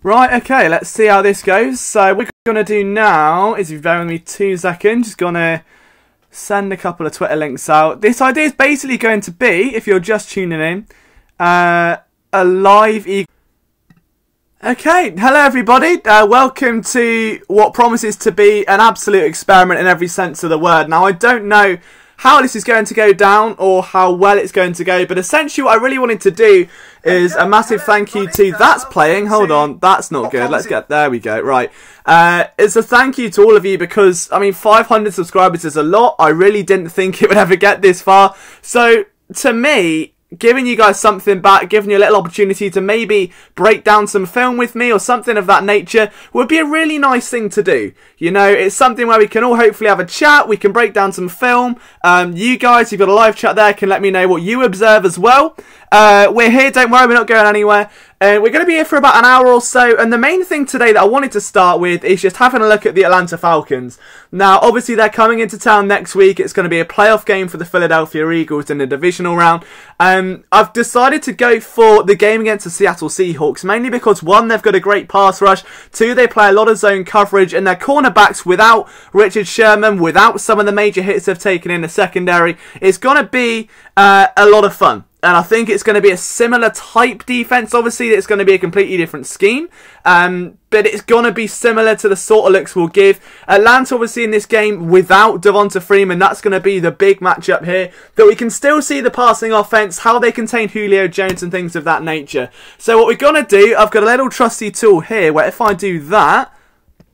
Right, okay, let's see how this goes. So what we're going to do now is, if you bear with me 2 seconds, just going to send a couple of Twitter links out. This idea is basically going to be, if you're just tuning in, a live Okay, hello everybody, welcome to what promises to be an absolute experiment in every sense of the word. Now, I don't know how this is going to go down or how well it's going to go, but essentially what I really wanted to do is a massive thank you to that's playing. Hold on, that's not good. Let's get there. We go. Right, it's a thank you to all of you because I mean 500 subscribers is a lot. I really didn't think it would ever get this far. So to me, giving you guys something back, giving you a little opportunity to maybe break down some film with me or something of that nature would be a really nice thing to do. You know, it's something where we can all hopefully have a chat, we can break down some film. You guys, you've got a live chat there, can let me know what you observe as well. We're here, don't worry, we're not going anywhere. We're going to be here for about an hour or so, and the main thing today that I wanted to start with is just having a look at the Atlanta Falcons. Now, obviously, they're coming into town next week. It's going to be a playoff game for the Philadelphia Eagles in the divisional round. I've decided to go for the game against the Seattle Seahawks, mainly because, one, they've got a great pass rush, two, they play a lot of zone coverage, and their cornerbacks, without Richard Sherman, without some of the major hits they've taken in the secondary, it's going to be a lot of fun. And I think it's going to be a similar type defense. Obviously, it's going to be a completely different scheme. But it's going to be similar to the sort of looks we'll give. Atlanta, obviously, in this game, without Devonta Freeman, that's going to be the big matchup here. But we can still see the passing offense, how they contain Julio Jones and things of that nature. So what we're going to do, I've got a little trusty tool here, where if I do that...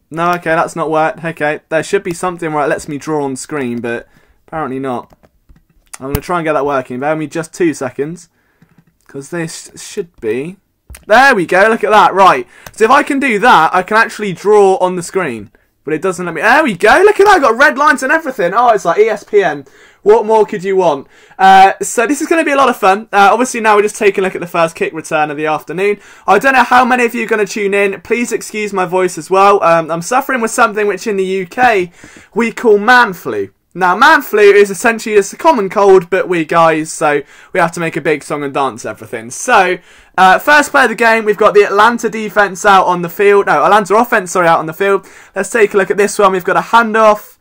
No, okay, that's not worked. Okay, there should be something where it lets me draw on screen, but apparently not. I'm going to try and get that working. Bear with me just 2 seconds. Because this should be... There we go, look at that. Right. So if I can do that, I can actually draw on the screen. But it doesn't let me... There we go, look at that. I've got red lines and everything. Oh, it's like ESPN. What more could you want? So this is going to be a lot of fun. Obviously now we're just taking a look at the first kick return of the afternoon. I don't know how many of you are going to tune in. Please excuse my voice as well. I'm suffering with something which in the UK we call man flu. Now, man flu is essentially just a common cold, but we're guys, so we have to make a big song and dance everything. So, first play of the game, we've got the Atlanta defense out on the field. No, Atlanta offense, sorry, out on the field. Let's take a look at this one. We've got a handoff.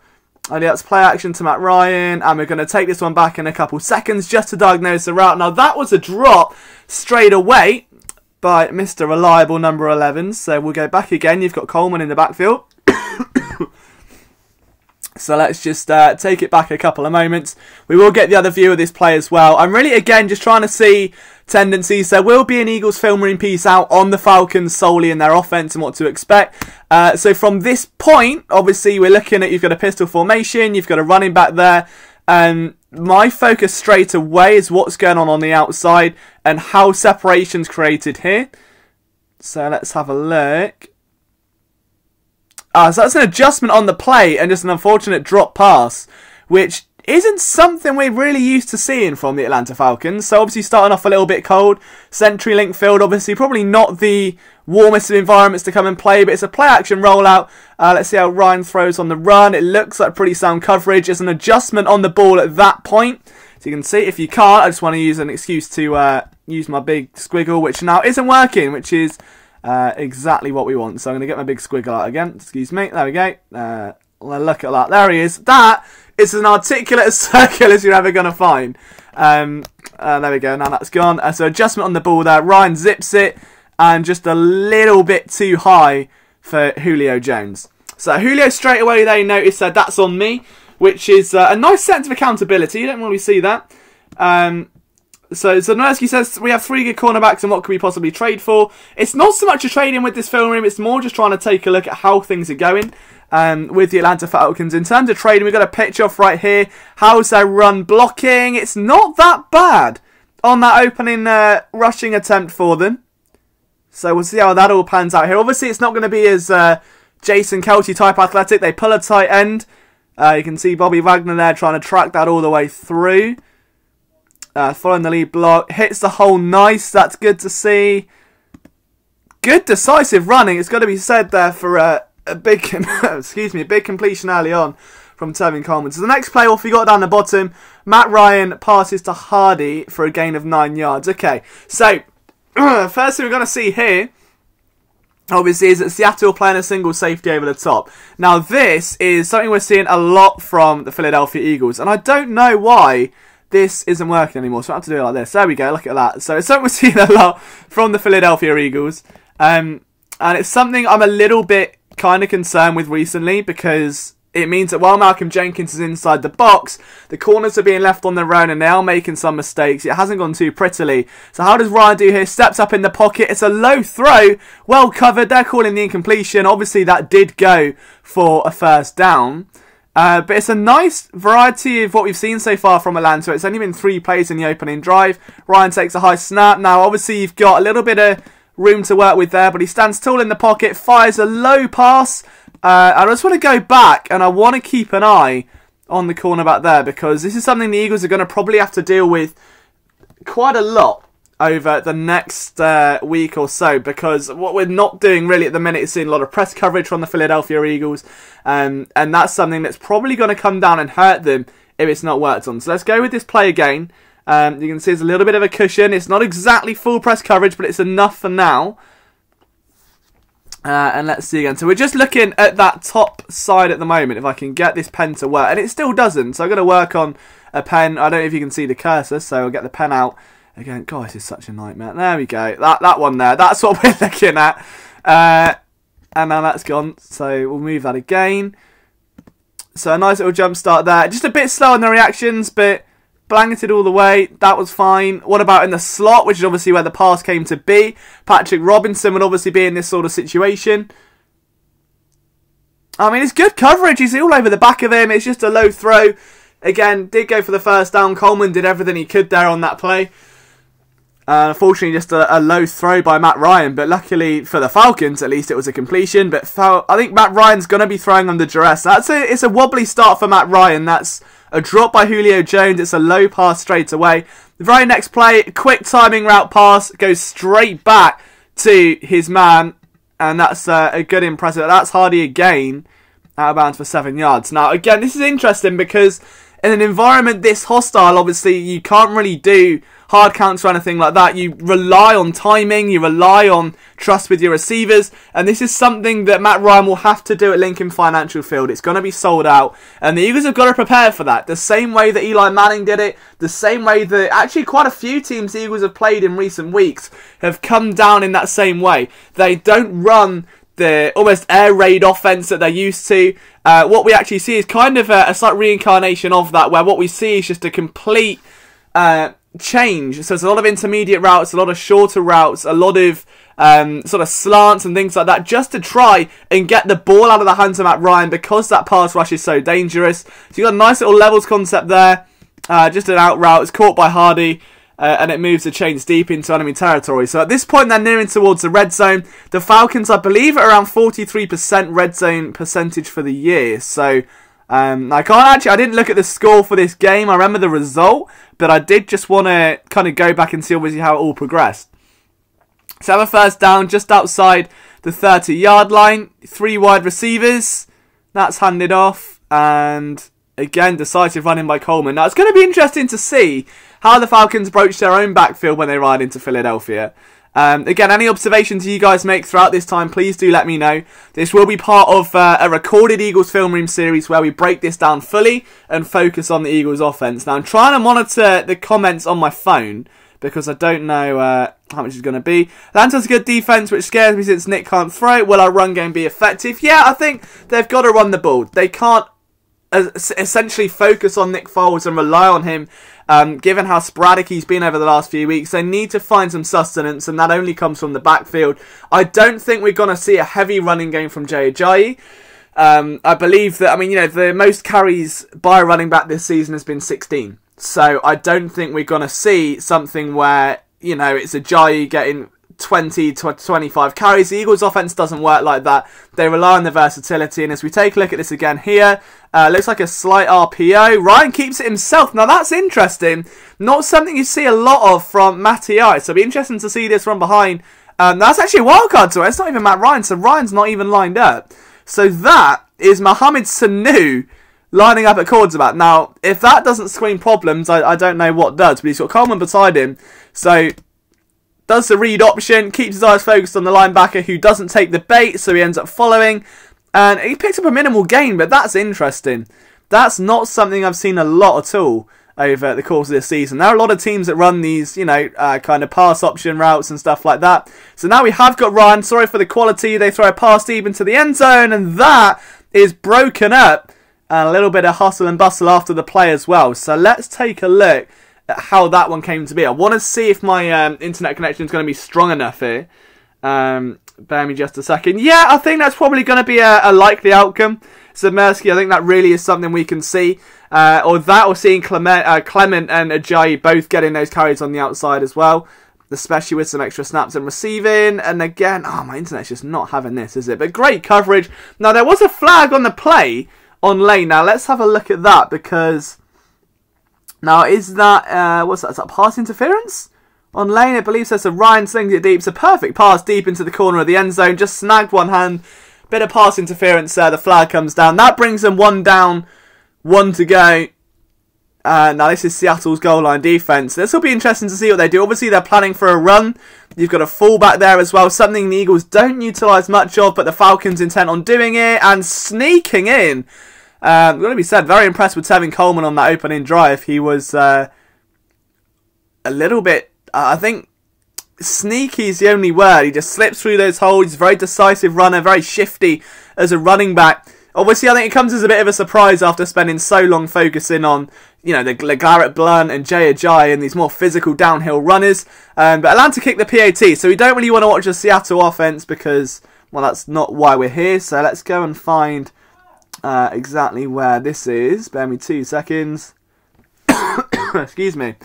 That's play action to Matt Ryan, and we're going to take this one back in a couple seconds just to diagnose the route. Now, that was a drop straight away by Mr. Reliable number 11. So, we'll go back again. You've got Coleman in the backfield. So let's just take it back a couple of moments. We will get the other view of this play as well. I'm really, again, just trying to see tendencies. There will be an Eagles film room piece out on the Falcons solely in their offense and what to expect. So from this point, obviously, we're looking at, you've got a pistol formation, you've got a running back there. My focus straight away is what's going on the outside and how separation's created here. So let's have a look. So that's an adjustment on the play and just an unfortunate drop pass, which isn't something we're really used to seeing from the Atlanta Falcons. So obviously starting off a little bit cold. CenturyLink field, obviously probably not the warmest of environments to come and play, but it's a play action rollout. Let's see how Ryan throws on the run. It looks like pretty sound coverage. There's an adjustment on the ball at that point. So you can see, if you can't, I just want to use an excuse to use my big squiggle, which now isn't working, which is... exactly what we want. So I'm going to get my big squiggle out again. Excuse me. There we go. Look at that. There he is. That is as articulate circle as you're ever going to find. There we go. Now that's gone. So adjustment on the ball there. Ryan zips it. And just a little bit too high for Julio Jones. So Julio straight away, they notice that that's on me. Which is a nice sense of accountability. You don't really see that. So Norsky says, we have 3 good cornerbacks and what can we possibly trade for? It's not so much a trade-in with this film room, it's more just trying to take a look at how things are going with the Atlanta Falcons. In terms of trading, we've got a pitch off right here. How's their run blocking? It's not that bad on that opening rushing attempt for them. So we'll see how that all pans out here. Obviously, it's not going to be as Jason Kelce type athletic. They pull a tight end. You can see Bobby Wagner there trying to track that all the way through. Following the lead block, hits the hole nice, that's good to see. Good decisive running, it's got to be said there for a big, excuse me, a big completion early on from Tevin Coleman. So the next play off we got down the bottom, Matt Ryan passes to Hardy for a gain of 9 yards. Okay, so first thing we're going to see here obviously, is that Seattle playing a single safety over the top. Now, this is something we're seeing a lot from the Philadelphia Eagles, and I don't know why this isn't working anymore, so I have to do it like this. There we go, look at that. So it's something we're seeing a lot from the Philadelphia Eagles, and it's something I'm a little bit kind of concerned with recently, because it means that while Malcolm Jenkins is inside the box, the corners are being left on their own and they are making some mistakes. It hasn't gone too prettily. So how does Ryan do here? Steps up in the pocket. It's a low throw. Well covered. They're calling the incompletion. Obviously, that did go for a first down. But it's a nice variety of what we've seen so far from Atlanta. It's only been 3 plays in the opening drive. Ryan takes a high snap. Now, obviously, you've got a little bit of room to work with there, but he stands tall in the pocket, fires a low pass. I just want to go back, and I want to keep an eye on the corner back there, because this is something the Eagles are going to probably have to deal with quite a lot over the next week or so, because what we're not doing really at the minute is seeing a lot of press coverage from the Philadelphia Eagles, and that's something that's probably going to come down and hurt them if it's not worked on. So let's go with this play again. You can see there's a little bit of a cushion. It's not exactly full press coverage, but it's enough for now. And let's see again. So we're just looking at that top side at the moment, if I can get this pen to work. And it still doesn't. So I'm going to work on a pen. I don't know if you can see the cursor, so I'll get the pen out. Again, God, this is such a nightmare. There we go. That one there. That's what we're looking at. And now that's gone. So we'll move that again. So a nice little jump start there. Just a bit slow on the reactions, but blanketed all the way. That was fine. What about in the slot, which is obviously where the pass came to be? Patrick Robinson would obviously be in this sort of situation. I mean, it's good coverage. He's all over the back of him. It's just a low throw. Again, did go for the first down. Coleman did everything he could there on that play. Unfortunately, just a low throw by Matt Ryan. But luckily for the Falcons, at least it was a completion. But I think Matt Ryan's going to be throwing under duress. It's a wobbly start for Matt Ryan. That's a drop by Julio Jones. It's a low pass straight away. The very next play, quick timing route pass, goes straight back to his man. And that's a good impressive. That's Hardy again, out of bounds for 7 yards. Now, again, this is interesting because in an environment this hostile, obviously, you can't really do hard counts or anything like that. You rely on timing, you rely on trust with your receivers, and this is something that Matt Ryan will have to do at Lincoln Financial Field. It's going to be sold out, and the Eagles have got to prepare for that. The same way that Eli Manning did it, the same way that actually quite a few teams the Eagles have played in recent weeks have come down in that same way. They don't run the almost air raid offense that they're used to. What we actually see is kind of a slight reincarnation of that, where what we see is just a complete change. So it's a lot of intermediate routes, a lot of shorter routes, a lot of sort of slants and things like that, just to try and get the ball out of the hands of Matt Ryan, because that pass rush is so dangerous. So you've got a nice little levels concept there. Just an out route. It's caught by Hardy. And it moves the chains deep into enemy territory. So at this point, they're nearing towards the red zone. The Falcons, I believe, are around 43% red zone percentage for the year. So I didn't look at the score for this game. I remember the result, but I did just want to kind of go back and see obviously how it all progressed. So have a first down just outside the 30-yard line. 3 wide receivers. That's handed off, and again, decisive running by Coleman. Now, it's going to be interesting to see how the Falcons broach their own backfield when they ride into Philadelphia. Again, any observations you guys make throughout this time, please do let me know. This will be part of a recorded Eagles Film Room series where we break this down fully and focus on the Eagles offense. Now, I'm trying to monitor the comments on my phone because I don't know how much it's going to be. Atlanta's a good defense, which scares me since Nick can't throw. Will our run game be effective? Yeah, I think they've got to run the ball. They can't essentially focus on Nick Foles and rely on him. Given how sporadic he's been over the last few weeks, they need to find some sustenance, and that only comes from the backfield. I don't think we're going to see a heavy running game from Jay Ajayi. I believe that, the most carries by a running back this season has been 16. So I don't think we're going to see something where, it's Ajayi getting 20 to 25 carries. The Eagles offense doesn't work like that. They rely on the versatility, and as we take a look at this again here, looks like a slight RPO. Ryan keeps it himself. Now that's interesting. Not something you see a lot of from Matty Ice. So it'll be interesting to see this from behind. That's actually a wild card to it. It's not even Matt Ryan, so Ryan's not even lined up. So that is Mohamed Sanu lining up at quarterback. Now, if that doesn't screen problems, I don't know what does. But he's got Coleman beside him. So does the read option, keeps his eyes focused on the linebacker who doesn't take the bait, so he ends up following. And he picks up a minimal gain, but that's interesting. That's not something I've seen a lot at all over the course of this season. There are a lot of teams that run these, you know, kind of pass option routes and stuff like that. So now we have got Ryan. Sorry for the quality. They throw a pass deep into the end zone, and that is broken up. And a little bit of hustle and bustle after the play as well. So let's take a look at how that one came to be. I want to see if my internet connection is going to be strong enough here. Bear me just a second. Yeah, I think that's probably going to be a likely outcome. Submersky, I think that really is something we can see. Or that, or seeing Clement and Ajayi both getting those carries on the outside as well. Especially with some extra snaps and receiving. And again, oh, my internet's just not having this, is it? But great coverage. Now, there was a flag on the play on lane. Now, let's have a look at that, because... Now, is that, what's that? Is that pass interference? On lane, I believe so. So Ryan slings it deep. It's a perfect pass deep into the corner of the end zone. Just snagged one hand. Bit of pass interference there. The flag comes down. That brings them 1 down, 1 to go. Now, this is Seattle's goal line defense. This will be interesting to see what they do. Obviously, they're planning for a run. You've got a fullback there as well. Something the Eagles don't utilise much of, but the Falcons intent on doing it and sneaking in. Going to be said, very impressed with Tevin Coleman on that opening drive. He was a little bit, I think, sneaky is the only word. He just slips through those holes. He's a very decisive runner, very shifty as a running back. Obviously, I think it comes as a bit of a surprise after spending so long focusing on, you know, the Garrett Blunt and Jay Ajayi and these more physical downhill runners. But Atlanta kicked the PAT, so we don't really want to watch the Seattle offense because, well, that's not why we're here. So let's go and find... exactly where this is. Bear me 2 seconds. Excuse me.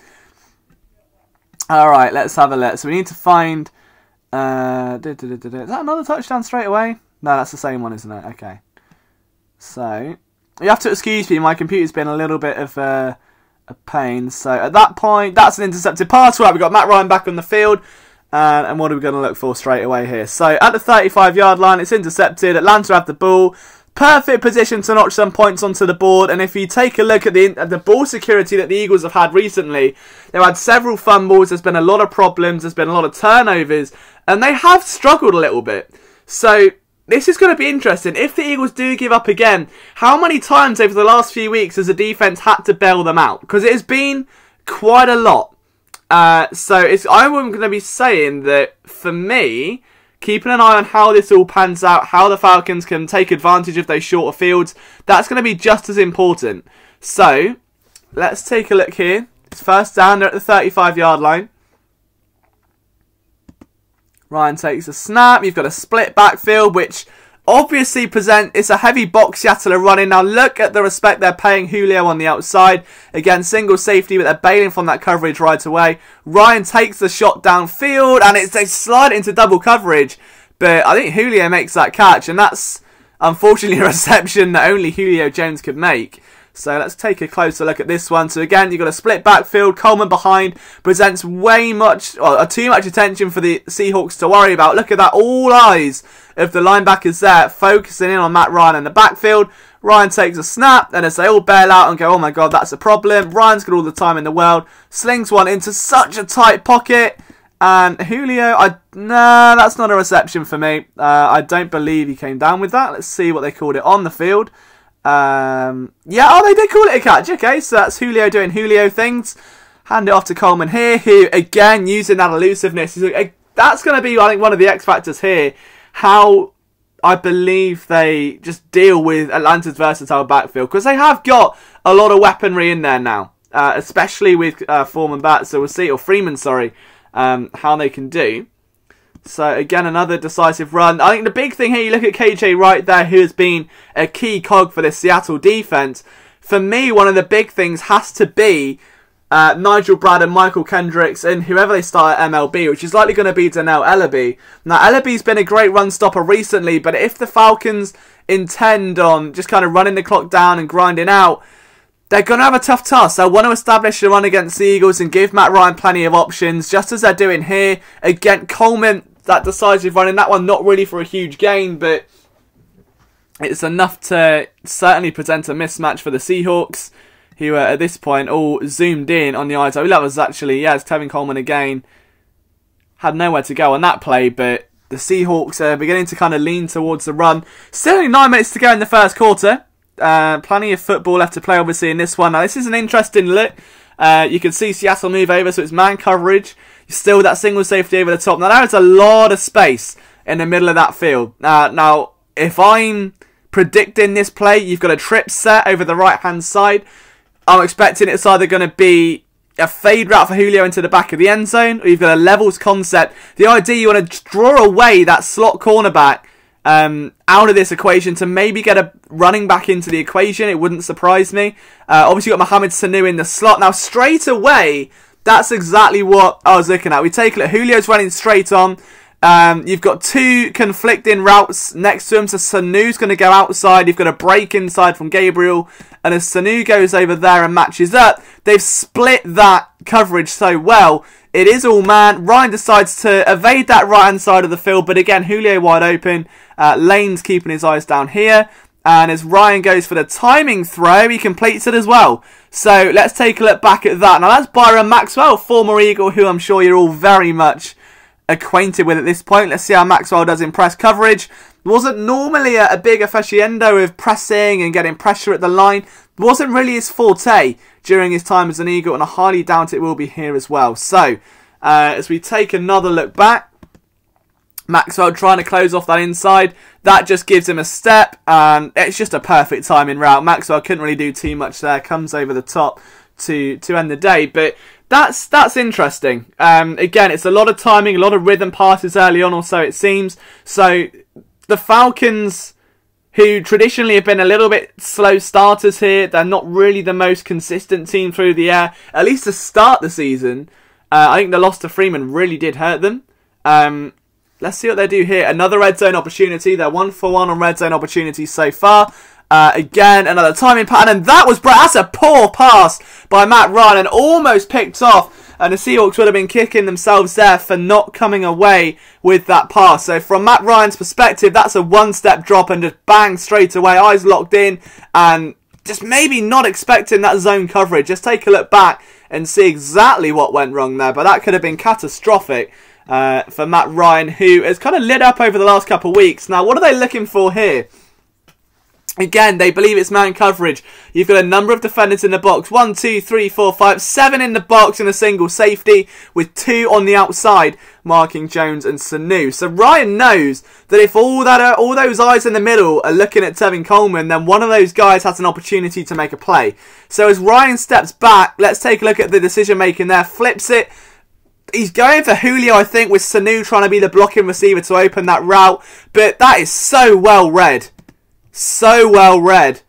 Alright, let's have a look. So we need to find... Is that another touchdown straight away? No, that's the same one, isn't it? Okay. So, you have to excuse me. My computer's been a little bit of a pain. So, at that point, that's an intercepted pass. Right, we've got Matt Ryan back on the field. And what are we going to look for straight away here? So, at the 35-yard line, it's intercepted. Atlanta have the ball. Perfect position to notch some points onto the board. And if you take a look at the ball security that the Eagles have had recently, they've had several fumbles, there's been a lot of problems, there's been a lot of turnovers, and they have struggled a little bit. So this is going to be interesting. If the Eagles do give up again, how many times over the last few weeks has the defense had to bail them out? Because it has been quite a lot. So I'm going to be saying that, for me, keeping an eye on how this all pans out, how the Falcons can take advantage of those shorter fields, that's going to be just as important. So, let's take a look here. It's first down, they're at the 35-yard line. Ryan takes a snap. You've got a split backfield, which obviously it's a heavy box Seattle are running. Now look at the respect they're paying Julio on the outside. Again, single safety, but they're bailing from that coverage right away. Ryan takes the shot downfield, and they slide into double coverage. But I think Julio makes that catch, and that's unfortunately a reception that only Julio Jones could make. So let's take a closer look at this one. So again, you've got a split backfield. Coleman behind presents too much attention for the Seahawks to worry about. Look at that, all eyes of the linebackers there, focusing in on Matt Ryan in the backfield. Ryan takes a snap, and as they all bail out and go, oh my god, that's a problem. Ryan's got all the time in the world, slings one into such a tight pocket. And Julio, nah, that's not a reception for me. I don't believe he came down with that. Let's see what they called it on the field. Yeah, oh, they did call it a catch. Okay, so that's Julio doing Julio things. Hand it off to Coleman here, who, again, using that elusiveness. That's going to be, I think, one of the X factors here. How I believe they just deal with Atlanta's versatile backfield. Because they have got a lot of weaponry in there now. Especially with Freeman, sorry. How they can do. So, again, another decisive run. I think the big thing here, you look at KJ Wright there, who has been a key cog for this Seattle defense. For me, one of the big things has to be Nigel Brad and Michael Kendricks and whoever they start at MLB, which is likely going to be Donnell Ellaby. Now, Ellaby's been a great run stopper recently, but if the Falcons intend on just kind of running the clock down and grinding out, they're going to have a tough task. They'll want to establish a run against the Eagles and give Matt Ryan plenty of options, just as they're doing here. Again, Coleman, that decisive run in that one, not really for a huge gain, but it's enough to certainly present a mismatch for the Seahawks, who are at this point all zoomed in on the eyes. Oh, that was actually, yeah, it's Tevin Coleman again. had nowhere to go on that play, but the Seahawks are beginning to kind of lean towards the run. Still only 9 minutes to go in the first quarter. Plenty of football left to play, obviously, in this one. Now, this is an interesting look. You can see Seattle move over, so it's man coverage. Still with that single safety over the top. Now, there is a lot of space in the middle of that field. Now, if I'm predicting this play, you've got a trip set over the right-hand side. I'm expecting it's either going to be a fade route for Julio into the back of the end zone, or you've got a levels concept. The idea, you want to draw away that slot cornerback out of this equation to maybe get a running back into the equation. It wouldn't surprise me. Obviously, you've got Mohamed Sanu in the slot. Now, straight away, that's exactly what I was looking at. We take a look. Julio's running straight on. You've got two conflicting routes next to him, so Sanu's going to go outside. You've got a break inside from Gabriel, and as Sanu goes over there and matches up, they've split that coverage so well. It is all man. Ryan decides to evade that right-hand side of the field, but again, Julio wide open. Lane's keeping his eyes down here, and as Ryan goes for the timing throw, he completes it as well. So let's take a look back at that. Now that's Byron Maxwell, former Eagle, who I'm sure you're all very much acquainted with at this point. Let's see how Maxwell does in press coverage. Wasn't normally a big aficionado of pressing and getting pressure at the line. Wasn't really his forte during his time as an Eagle, and I highly doubt it will be here as well. So, as we take another look back, Maxwell trying to close off that inside. That just gives him a step, and it's just a perfect timing route. Maxwell couldn't really do too much there. Comes over the top to end the day, but that's interesting. Again, it's a lot of timing, a lot of rhythm passes early on, or so it seems. So the Falcons, who traditionally have been a little bit slow starters here, they're not really the most consistent team through the air, at least to start the season. I think the loss to Freeman really did hurt them. Let's see what they do here. Another red zone opportunity. They're 1 for 1 on red zone opportunities so far. Again, another timing pattern, and that's a poor pass by Matt Ryan and almost picked off. And the Seahawks would have been kicking themselves there for not coming away with that pass. So from Matt Ryan's perspective, that's a one-step drop and just bang straight away. Eyes locked in and just maybe not expecting that zone coverage. Just take a look back and see exactly what went wrong there. But that could have been catastrophic for Matt Ryan, who has kind of lit up over the last couple of weeks. Now, what are they looking for here? Again, they believe it's man coverage. You've got a number of defenders in the box. 1, 2, 3, 4, 5, 7 in the box and a single safety, with 2 on the outside, marking Jones and Sanu. So Ryan knows that if all those eyes in the middle are looking at Tevin Coleman, then one of those guys has an opportunity to make a play. So as Ryan steps back, let's take a look at the decision making there. Flips it. He's going for Julio, I think, with Sanu trying to be the blocking receiver to open that route. But that is so well read. So well read,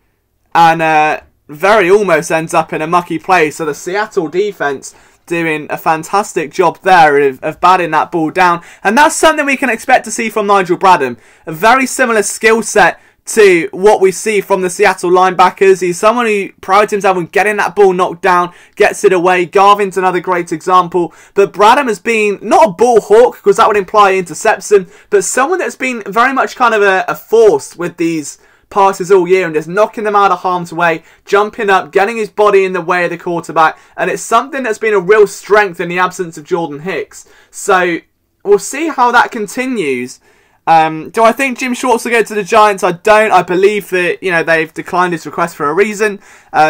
and very almost ends up in a mucky play. So the Seattle defense doing a fantastic job there of batting that ball down, and that's something we can expect to see from Nigel Bradham. A very similar skill set to what we see from the Seattle linebackers. He's someone who prides himself on getting that ball knocked down, gets it away. Garvin's another great example. But Bradham has been not a ball hawk, because that would imply interception, but someone that's been very much kind of a force with these passes all year and just knocking them out of harm's way, jumping up, getting his body in the way of the quarterback, and it's something that's been a real strength in the absence of Jordan Hicks. So we'll see how that continues. Do I think Jim Schwartz will go to the Giants? I don't. I believe that, they've declined his request for a reason.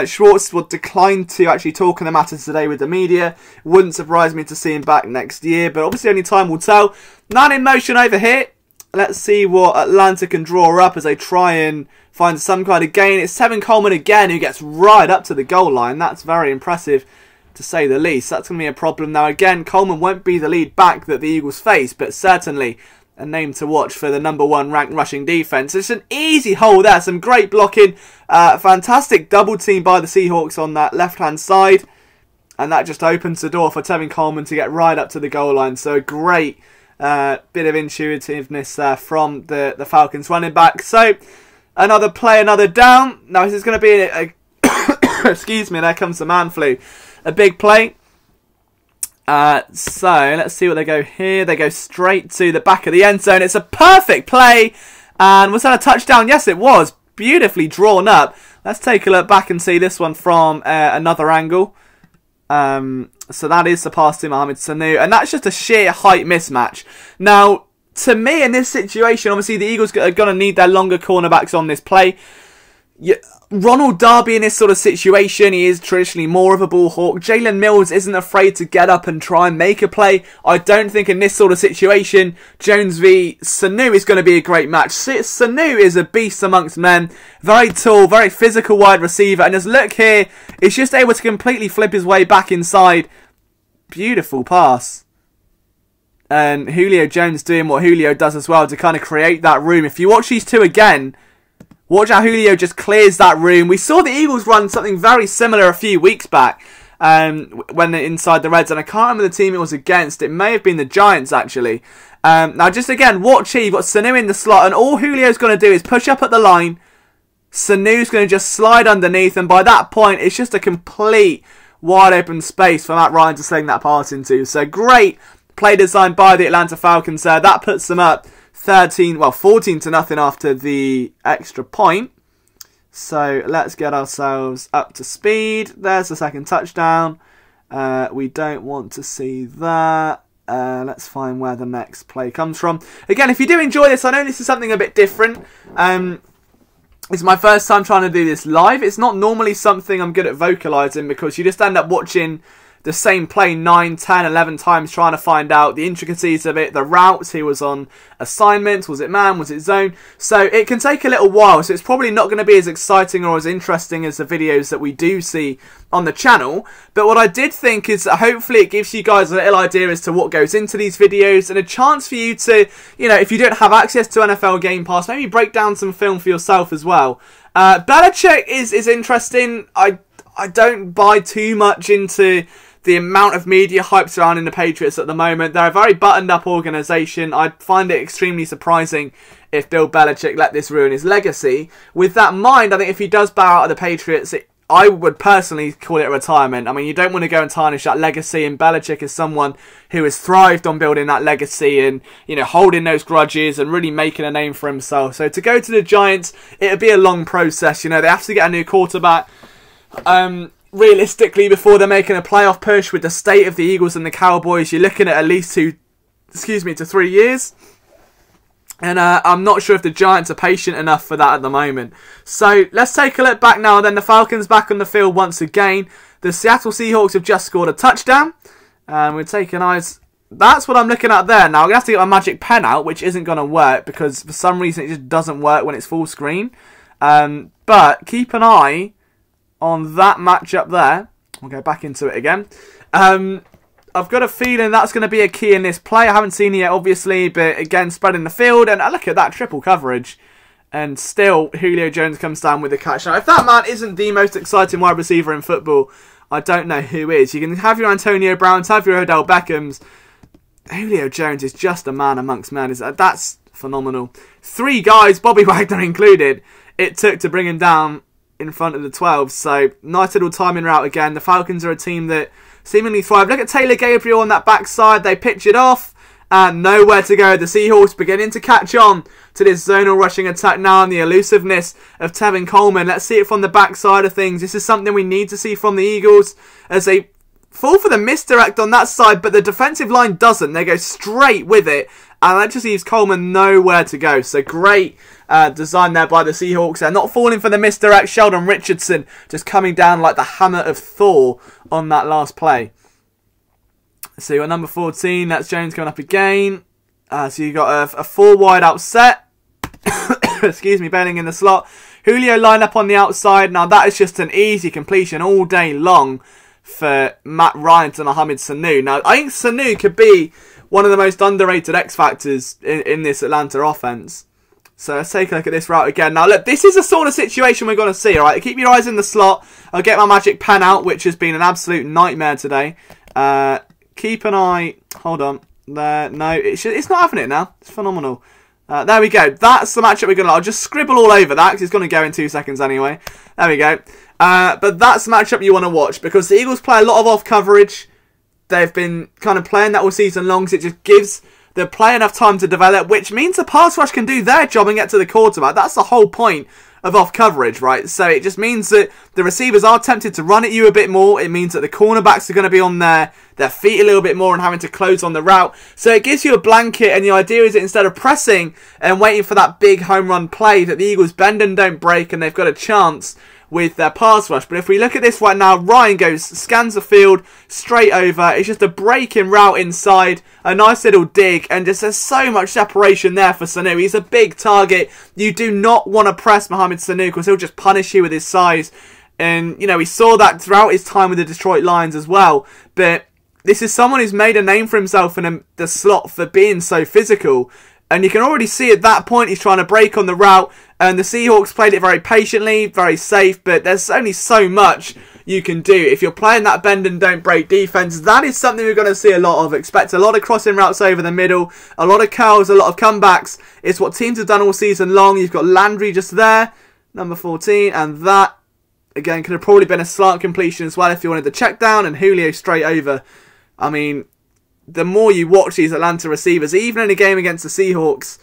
Schwartz will decline to actually talk on the matter today with the media. Wouldn't surprise me to see him back next year, but obviously only time will tell. Man in motion over here. Let's see what Atlanta can draw up as they try and find some kind of gain. It's Tevin Coleman again who gets right up to the goal line. That's very impressive, to say the least. That's going to be a problem. Now, again, Coleman won't be the lead back that the Eagles face, but certainly a name to watch for the #1 ranked rushing defense. It's an easy hole there. Some great blocking. Fantastic double team by the Seahawks on that left-hand side. And that just opens the door for Tevin Coleman to get right up to the goal line. So a great bit of intuitiveness there from the Falcons running back. So another play, another down. Now this is going to be a excuse me, there comes the man flu. A big play. So let's see what they go here. They go straight to the back of the end zone. It's a perfect play. And was that a touchdown? Yes, it was. Beautifully drawn up. Let's take a look back and see this one from another angle. So that is the pass to Mohamed Sanu. And that's just a sheer height mismatch. Now, to me, in this situation, obviously the Eagles are going to need their longer cornerbacks on this play. Ronald Darby in this sort of situation, he is traditionally more of a ball hawk. Jalen Mills isn't afraid to get up and try and make a play. I don't think in this sort of situation, Jones v Sanu is going to be a great match. Sanu is a beast amongst men. Very tall, very physical wide receiver. And just look here, he's just able to completely flip his way back inside. Beautiful pass. And Julio Jones doing what Julio does as well to kind of create that room. If you watch these two again, watch how Julio just clears that room. We saw the Eagles run something very similar a few weeks back when they're inside the red zone. I can't remember the team it was against. It may have been the Giants, actually. Now, just again, watch here. You've got Sanu in the slot, and all Julio's going to do is push up at the line. Sanu's going to just slide underneath, and by that point, it's just a complete wide open space for Matt Ryan to sling that pass into. So, great play design by the Atlanta Falcons there. That puts them up 14-0 after the extra point. So let's get ourselves up to speed. There's the second touchdown. We don't want to see that. Let's find where the next play comes from. Again, if you do enjoy this, I know this is something a bit different. It's my first time trying to do this live. It's not normally something I'm good at vocalising because you just end up watching the same play 9, 10, 11 times trying to find out the intricacies of it, the routes, who was on assignment, was it man, was it zone. So it can take a little while, so it's probably not going to be as exciting or as interesting as the videos that we do see on the channel. But what I did think is that hopefully it gives you guys a little idea as to what goes into these videos and a chance for you to, you know, if you don't have access to NFL Game Pass, maybe break down some film for yourself as well. Belichick is interesting. I don't buy too much into the amount of media hype surrounding the Patriots at the moment. They're a very buttoned-up organisation. I'd find it extremely surprising if Bill Belichick let this ruin his legacy. With that in mind, I think if he does bow out of the Patriots, I would personally call it a retirement. I mean, you don't want to go and tarnish that legacy, and Belichick is someone who has thrived on building that legacy and, you know, holding those grudges and really making a name for himself. So to go to the Giants, it would be a long process. You know, they have to get a new quarterback. Realistically, before they're making a playoff push with the state of the Eagles and the Cowboys, you're looking at least 2 to 3 years. And I'm not sure if the Giants are patient enough for that at the moment. So let's take a look back now. Then the Falcons back on the field once again. The Seattle Seahawks have just scored a touchdown. We're taking eyes. That's what I'm looking at there. Now I'm going to have to get my magic pen out, which isn't going to work because for some reason it just doesn't work when it's full screen. But keep an eye on that matchup there. We'll go back into it again. I've got a feeling that's going to be a key in this play. I haven't seen it yet, obviously, but again, spreading the field. And look at that triple coverage. And still, Julio Jones comes down with the catch. Now, if that man isn't the most exciting wide receiver in football, I don't know who is. You can have your Antonio Browns, have your Odell Beckhams. Julio Jones is just a man amongst men. That's phenomenal. 3 guys, Bobby Wagner included, it took to bring him down in front of the 12. So nice little timing route again. The Falcons are a team that seemingly thrive. Look at Taylor Gabriel on that backside. They pitch it off and nowhere to go. The Seahawks beginning to catch on to this zonal rushing attack now and the elusiveness of Tevin Coleman. Let's see it from the backside of things. This is something we need to see from the Eagles as they fall for the misdirect on that side, but the defensive line doesn't. They go straight with it, and that just leaves Coleman nowhere to go. So great design there by the Seahawks. They're not falling for the misdirect. Sheldon Richardson just coming down like the hammer of Thor on that last play. So you got number 14. That's Jones coming up again. So you got a 4 wide out set. Excuse me, bailing in the slot. Julio lined up on the outside. Now that is just an easy completion all day long for Matt Ryan to Mohamed Sanu. Now, I think Sanu could be one of the most underrated X factors in this Atlanta offense. So let's take a look at this route again. Now, look, this is the sort of situation we're going to see, all right? Keep your eyes in the slot. I'll get my magic pen out, which has been an absolute nightmare today. Keep an eye. Hold on. There. No, it's not having it now. It's phenomenal. There we go. That's the matchup we're going to... I'll just scribble all over that because it's going to go in 2 seconds anyway. There we go. But that's the matchup you want to watch because the Eagles play a lot of off coverage. They've been kind of playing that all season long, so it just gives the play enough time to develop, which means the pass rush can do their job and get to the quarterback. That's the whole point of off coverage, right? So it just means that the receivers are tempted to run at you a bit more. It means that the cornerbacks are going to be on their feet a little bit more and having to close on the route. So it gives you a blanket, and the idea is that instead of pressing and waiting for that big home run play, that the Eagles bend and don't break, and they've got a chance with their pass rush. But if we look at this right now, Ryan scans the field straight over. It's just a breaking route inside, a nice little dig, and just there's so much separation there for Sanu. He's a big target. You do not want to press Mohamed Sanu because he'll just punish you with his size. And, you know, we saw that throughout his time with the Detroit Lions as well. But this is someone who's made a name for himself in the slot for being so physical. And you can already see at that point he's trying to break on the route. And the Seahawks played it very patiently, very safe. But there's only so much you can do. If you're playing that bend and don't break defense, that is something we're going to see a lot of. Expect a lot of crossing routes over the middle. A lot of curls, a lot of comebacks. It's what teams have done all season long. You've got Landry just there, number 14. And that, again, could have probably been a slant completion as well if you wanted the check down. And Julio straight over. I mean, the more you watch these Atlanta receivers, even in a game against the Seahawks,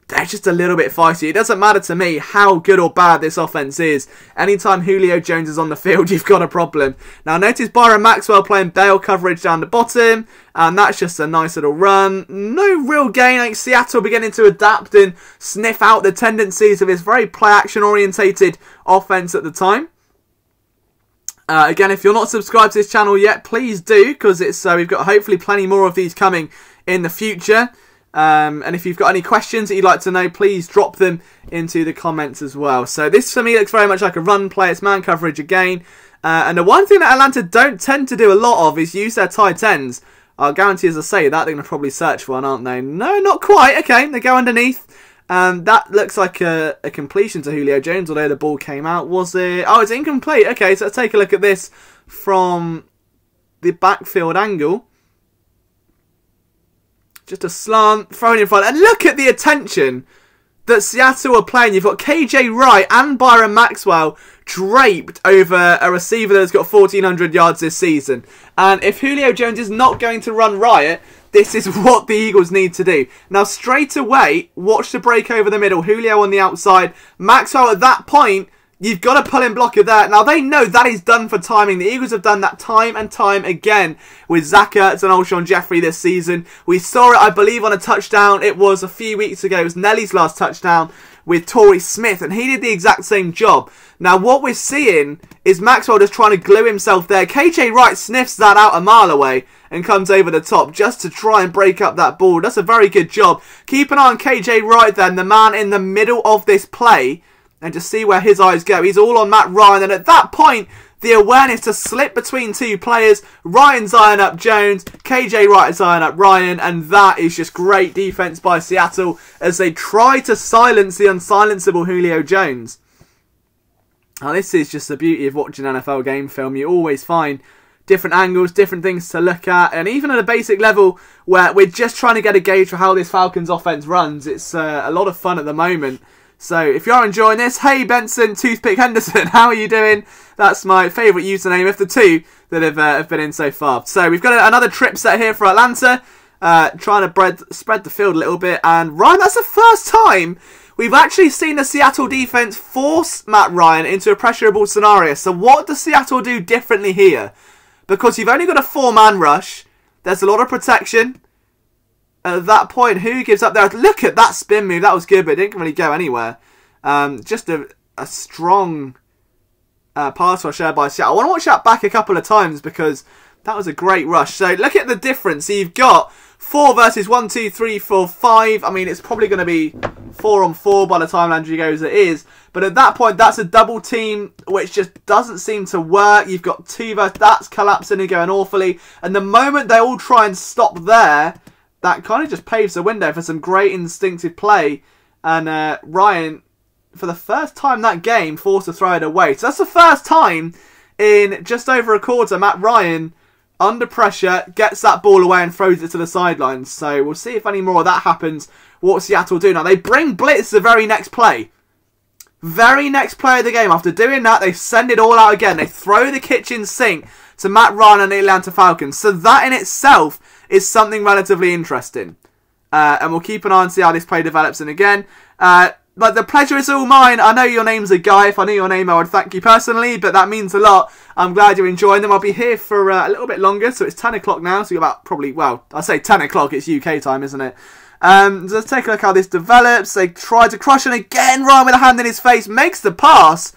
they're just a little bit feisty. It doesn't matter to me how good or bad this offense is. Anytime Julio Jones is on the field, you've got a problem. Now, notice Byron Maxwell playing bail coverage down the bottom, and that's just a nice little run. No real gain. I think Seattle beginning to adapt and sniff out the tendencies of his very play-action orientated offense at the time. Again, if you're not subscribed to this channel yet, please do, because it's we've got hopefully plenty more of these coming in the future. And if you've got any questions that you'd like to know, please drop them into the comments as well. So this for me looks very much like a run play. It's man coverage again. And the one thing that Atlanta don't tend to do a lot of is use their tight ends. I'll guarantee as I say that, they're going to probably search for one, aren't they? No, not quite. Okay, they go underneath. That looks like a completion to Julio Jones, although the ball came out. Was it? Oh, it's incomplete. Okay, so let's take a look at this from the backfield angle. Just a slant, thrown in front. And look at the attention that Seattle are playing. You've got KJ Wright and Byron Maxwell draped over a receiver that's got 1,400 yards this season. And if Julio Jones is not going to run riot, this is what the Eagles need to do. Now, straight away, watch the break over the middle. Julio on the outside. Maxwell at that point, you've got to pull in blocker there. Now, they know that is done for timing. The Eagles have done that time and time again with Zach Ertz and Alshon Jeffrey this season. We saw it, I believe, on a touchdown. It was a few weeks ago. It was Nelly's last touchdown with Torrey Smith, and he did the exact same job. Now, what we're seeing is Maxwell just trying to glue himself there. KJ Wright sniffs that out a mile away and comes over the top just to try and break up that ball. That's a very good job. Keep an eye on KJ Wright then, the man in the middle of this play, and just see where his eyes go. He's all on Matt Ryan, and at that point, the awareness to slip between two players. Ryan's eyeing up Jones, KJ Wright is eyeing up Ryan, and that is just great defense by Seattle as they try to silence the unsilenceable Julio Jones. Now, this is just the beauty of watching NFL game film. You always find different angles, different things to look at, and even at a basic level where we're just trying to get a gauge for how this Falcons offense runs, it's a lot of fun at the moment. So if you're enjoying this, hey Benson, Toothpick Henderson, how are you doing? That's my favourite username of the two that have been in so far. So we've got another trip set here for Atlanta, trying to spread the field a little bit. And Ryan, that's the first time we've actually seen the Seattle defense force Matt Ryan into a pressurable scenario. So what does Seattle do differently here? Because you've only got a 4-man rush. There's a lot of protection. At that point, who gives up there? Look at that spin move. That was good, but it didn't really go anywhere. Just a strong pass rush there by Seattle. I want to watch that back a couple of times because that was a great rush. So look at the difference. So you've got 4 versus 1, 2, 3, 4, 5. I mean, it's probably going to be 4 on 4 by the time Landry goes. It is. But at that point, that's a double team, which just doesn't seem to work. You've got 2 versus... That's collapsing and going awfully. And the moment they all try and stop there, that kind of just paves the window for some great instinctive play. And Ryan, for the first time that game, forced to throw it away. So that's the first time in just over a quarter, Matt Ryan, under pressure, gets that ball away and throws it to the sidelines. So we'll see if any more of that happens. What Seattle do now? They bring blitz the very next play. Very next play of the game. After doing that, they send it all out again. They throw the kitchen sink to Matt Ryan and the Atlanta Falcons. So that in itself is something relatively interesting. And we'll keep an eye and see how this play develops. And again, but the pleasure is all mine. I know your name's a Guy. If I knew your name, I would thank you personally, but that means a lot. I'm glad you're enjoying them. I'll be here for a little bit longer, so it's 10 o'clock now, so you're about probably, well, I say 10 o'clock, it's UK time, isn't it? So let's take a look how this develops. They try to crush, and again, Ryan with a hand in his face makes the pass.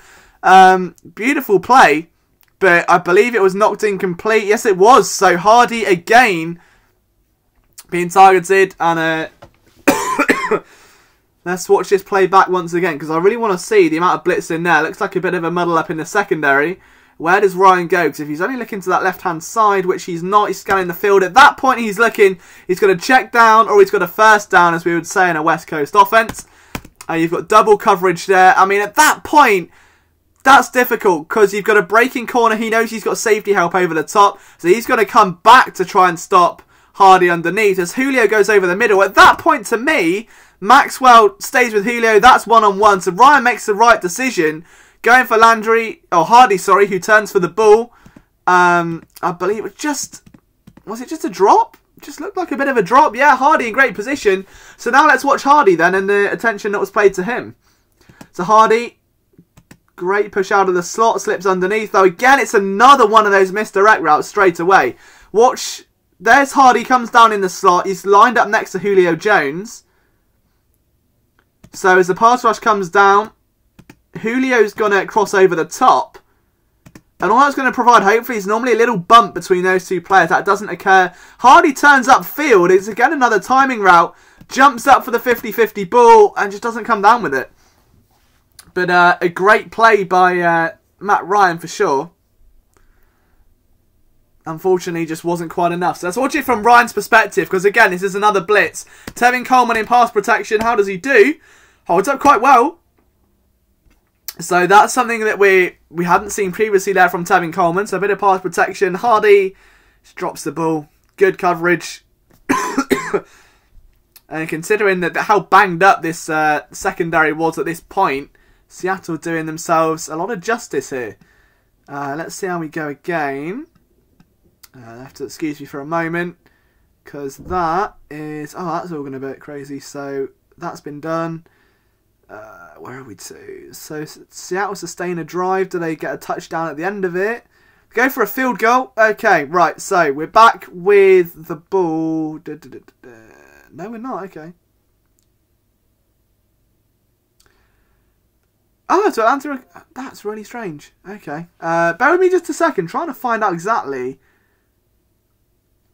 Beautiful play, but I believe it was knocked incomplete. Yes, it was. So Hardy again being targeted, and let's watch this play back once again, because I really want to see the amount of blitz in there. Looks like a bit of a muddle up in the secondary. Where does Ryan go? Because if he's only looking to that left-hand side, which he's not, he's scanning the field. At that point, he's looking, he's got a check down, or he's got a first down, as we would say in a West Coast offense. You've got double coverage there. I mean, at that point, that's difficult, because you've got a breaking corner. He knows he's got safety help over the top, so he's going to come back to try and stop Hardy underneath as Julio goes over the middle. At that point, to me, Maxwell stays with Julio. That's one-on-one. So Ryan makes the right decision, going for Hardy, sorry, who turns for the ball. I believe it was just a drop? Just looked like a bit of a drop. Yeah, Hardy in great position. So now let's watch Hardy then, and the attention that was played to him. So Hardy, great push out of the slot, slips underneath. Though again, it's another one of those misdirect routes straight away. Watch. There's Hardy, comes down in the slot. He's lined up next to Julio Jones. So as the pass rush comes down, Julio's going to cross over the top. And all that's going to provide, hopefully, is normally a little bump between those two players. That doesn't occur. Hardy turns upfield. It's again another timing route. Jumps up for the 50-50 ball and just doesn't come down with it. But a great play by Matt Ryan for sure. Unfortunately, just wasn't quite enough. So let's watch it from Ryan's perspective, because again, this is another blitz. Tevin Coleman in pass protection. How does he do? Holds up quite well. So that's something that we hadn't seen previously there from Tevin Coleman. So a bit of pass protection. Hardy just drops the ball. Good coverage. And considering that how banged up this secondary was at this point, Seattle doing themselves a lot of justice here. Let's see how we go again. I have to excuse me for a moment, because that is... Oh, that's all going to be a bit crazy. So that's been done. Where are we to? So Seattle sustain a drive. Do they get a touchdown at the end of it? Go for a field goal. Okay, right. So we're back with the ball. No, we're not. Okay. Oh, so answer. That's really strange. Okay. Bear with me just a second. Trying to find out exactly.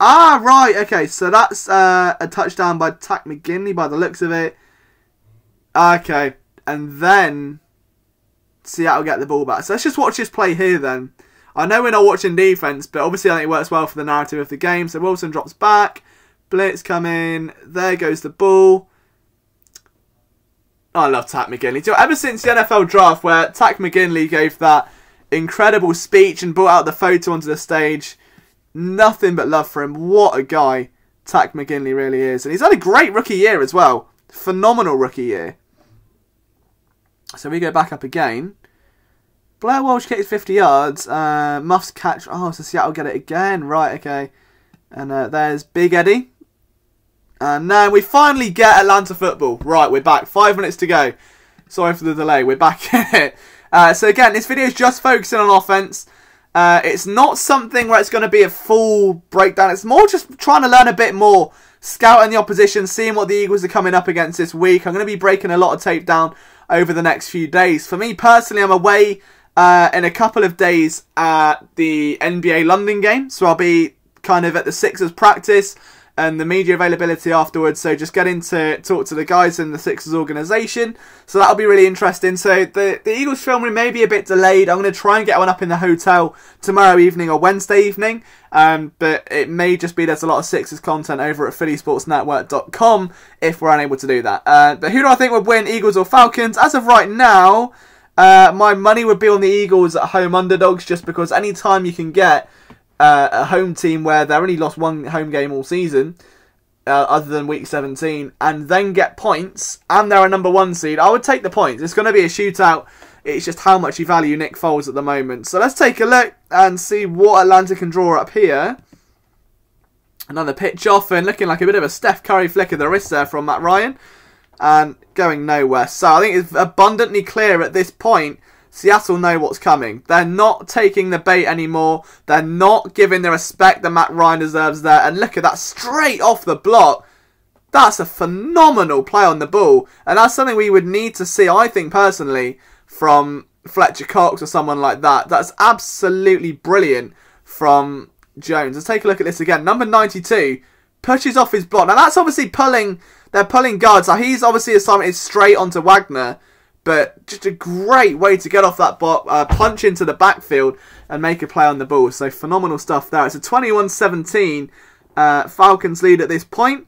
Ah, right. Okay, so that's a touchdown by Takk McGinley by the looks of it. Okay, and then Seattle get the ball back. So let's just watch this play here then. I know we're not watching defense, but obviously I think it works well for the narrative of the game. So Wilson drops back. Blitz come in. There goes the ball. I love Takk McGinley. So ever since the NFL draft, where Takk McGinley gave that incredible speech and brought out the photo onto the stage, nothing but love for him. What a guy Takk McGinley really is. And he's had a great rookie year as well. Phenomenal rookie year. So we go back up again. Blair Walsh kicks 50 yards. Muffs catch. Oh, so Seattle get it again. Right, okay. And there's Big Eddie. And now we finally get Atlanta football. Right, we're back. 5 minutes to go. Sorry for the delay. We're back in it. So again, this video is just focusing on offense. It's not something where it's going to be a full breakdown. It's more just trying to learn a bit more. Scouting the opposition, seeing what the Eagles are coming up against this week. I'm going to be breaking a lot of tape down over the next few days. For me personally, I'm away in a couple of days at the NBA London game. So I'll be kind of at the Sixers practice and the media availability afterwards. So just getting to talk to the guys in the Sixers organisation. So that'll be really interesting. So the Eagles filming may be a bit delayed. I'm going to try and get one up in the hotel tomorrow evening or Wednesday evening. But it may just be there's a lot of Sixers content over at phillysportsnetwork.com if we're unable to do that. But who do I think would win, Eagles or Falcons? As of right now, my money would be on the Eagles at home underdogs, just because any time you can get a home team where they only lost one home game all season, other than week 17, and then get points, and they're a #1 seed, I would take the points. It's going to be a shootout. It's just how much you value Nick Foles at the moment. So let's take a look and see what Atlanta can draw up here. Another pitch off and looking like a bit of a Steph Curry flick of the wrist there from Matt Ryan. And going nowhere. So I think it's abundantly clear at this point, Seattle know what's coming. They're not taking the bait anymore. They're not giving the respect that Matt Ryan deserves there. And look at that, straight off the block. That's a phenomenal play on the ball. And that's something we would need to see, I think personally, from Fletcher Cox or someone like that. That's absolutely brilliant from Jones. Let's take a look at this again. Number 92 pushes off his block. Now that's obviously pulling, they're pulling guards. Now he's obviously assigned straight onto Wagner. But just a great way to get off that block, punch into the backfield and make a play on the ball. So phenomenal stuff there. It's a 21-17 Falcons lead at this point.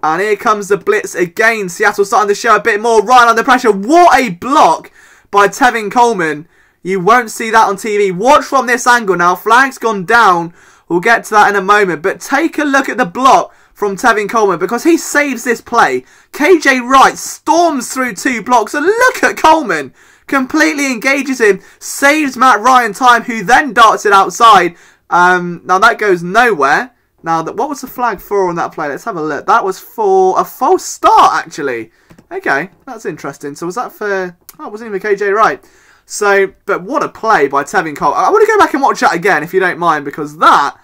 And here comes the blitz again. Seattle starting to show a bit more. Ryan under pressure. What a block by Tevin Coleman. You won't see that on TV. Watch from this angle now. Flag's gone down. We'll get to that in a moment. But take a look at the block from Tevin Coleman because he saves this play. KJ Wright storms through 2 blocks. And look at Coleman. Completely engages him. Saves Matt Ryan time, who then darts it outside. Now that goes nowhere. Now, what was the flag for on that play? Let's have a look. That was for a false start, actually. Okay, that's interesting. So was that for... Oh, it wasn't even KJ Wright. So, but what a play by Tevin Coleman. I want to go back and watch that again, if you don't mind, because that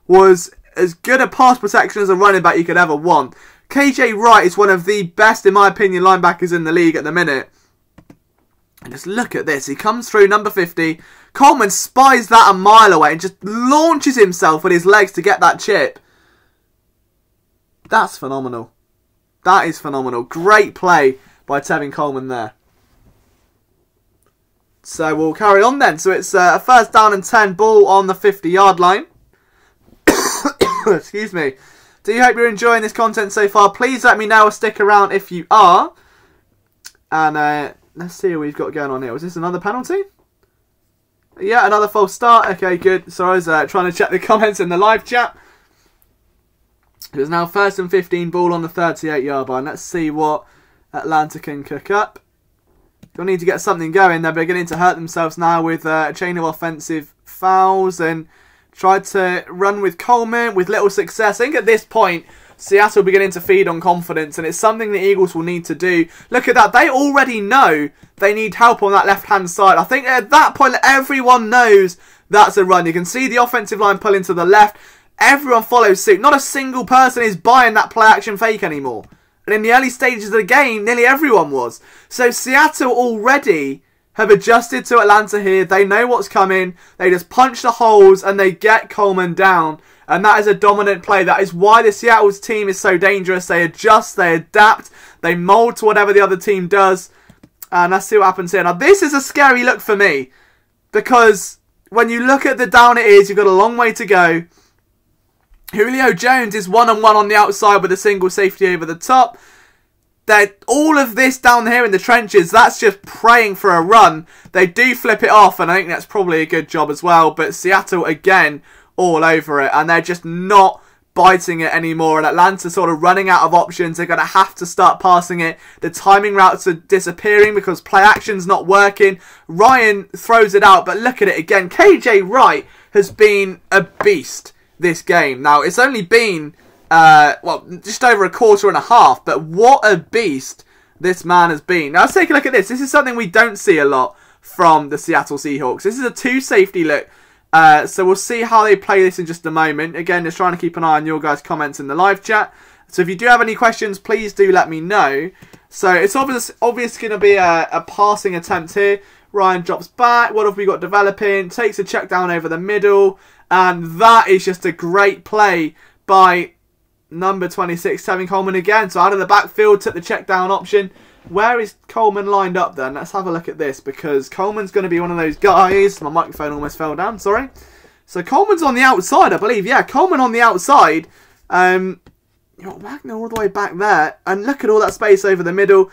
was as good a pass protection as a running back you could ever want. KJ Wright is one of the best, in my opinion, linebackers in the league at the minute. And just look at this. He comes through number 50. Coleman spies that a mile away and just launches himself with his legs to get that chip. That's phenomenal. That is phenomenal. Great play by Tevin Coleman there. So we'll carry on then. So it's a first down and 10, ball on the 50-yard line. Excuse me. Do you hope you're enjoying this content so far? Please let me know or stick around if you are. And let's see what we've got going on here. Was this another penalty? Yeah, another false start. Okay, good. So I was trying to check the comments in the live chat. It was now first and 15, ball on the 38-yard line. Let's see what Atlanta can cook up. They'll need to get something going. They're beginning to hurt themselves now with a chain of offensive fouls and tried to run with Coleman with little success. I think at this point, Seattle beginning to feed on confidence, and it's something the Eagles will need to do. Look at that. They already know they need help on that left-hand side. I think at that point, everyone knows that's a run. You can see the offensive line pulling to the left. Everyone follows suit. Not a single person is buying that play-action fake anymore. And in the early stages of the game, nearly everyone was. So Seattle already have adjusted to Atlanta here. They know what's coming. They just punch the holes and they get Coleman down. And that is a dominant play. That is why the Seattle's team is so dangerous. They adjust, they adapt, they mould to whatever the other team does. And let's see what happens here. Now, this is a scary look for me. Because when you look at the down it is, you've got a long way to go. Julio Jones is one-on-one on the outside with a single safety over the top. All of this down here in the trenches, that's just praying for a run. They do flip it off, and I think that's probably a good job as well. But Seattle, again, all over it, and they're just not biting it anymore. And Atlanta sort of running out of options. They're going to have to start passing it. The timing routes are disappearing because play action's not working. Ryan throws it out, but look at it again. KJ Wright has been a beast this game. Now, it's only been, well, just over a quarter and a half, but what a beast this man has been. Now, let's take a look at this. This is something we don't see a lot from the Seattle Seahawks. This is a 2-safety look. So we'll see how they play this in just a moment. Again, just trying to keep an eye on your guys' comments in the live chat. So if you do have any questions, please do let me know. So it's obviously going to be a passing attempt here. Ryan drops back. What have we got developing? Takes a check down over the middle. And that is just a great play by number 26, Tevin Coleman again. So out of the backfield, took the check down option. Where is Coleman lined up then? Let's have a look at this, because Coleman's going to be one of those guys. My microphone almost fell down, sorry. So Coleman's on the outside, I believe. Yeah, Coleman on the outside. You know, Wagner all the way back there. And look at all that space over the middle.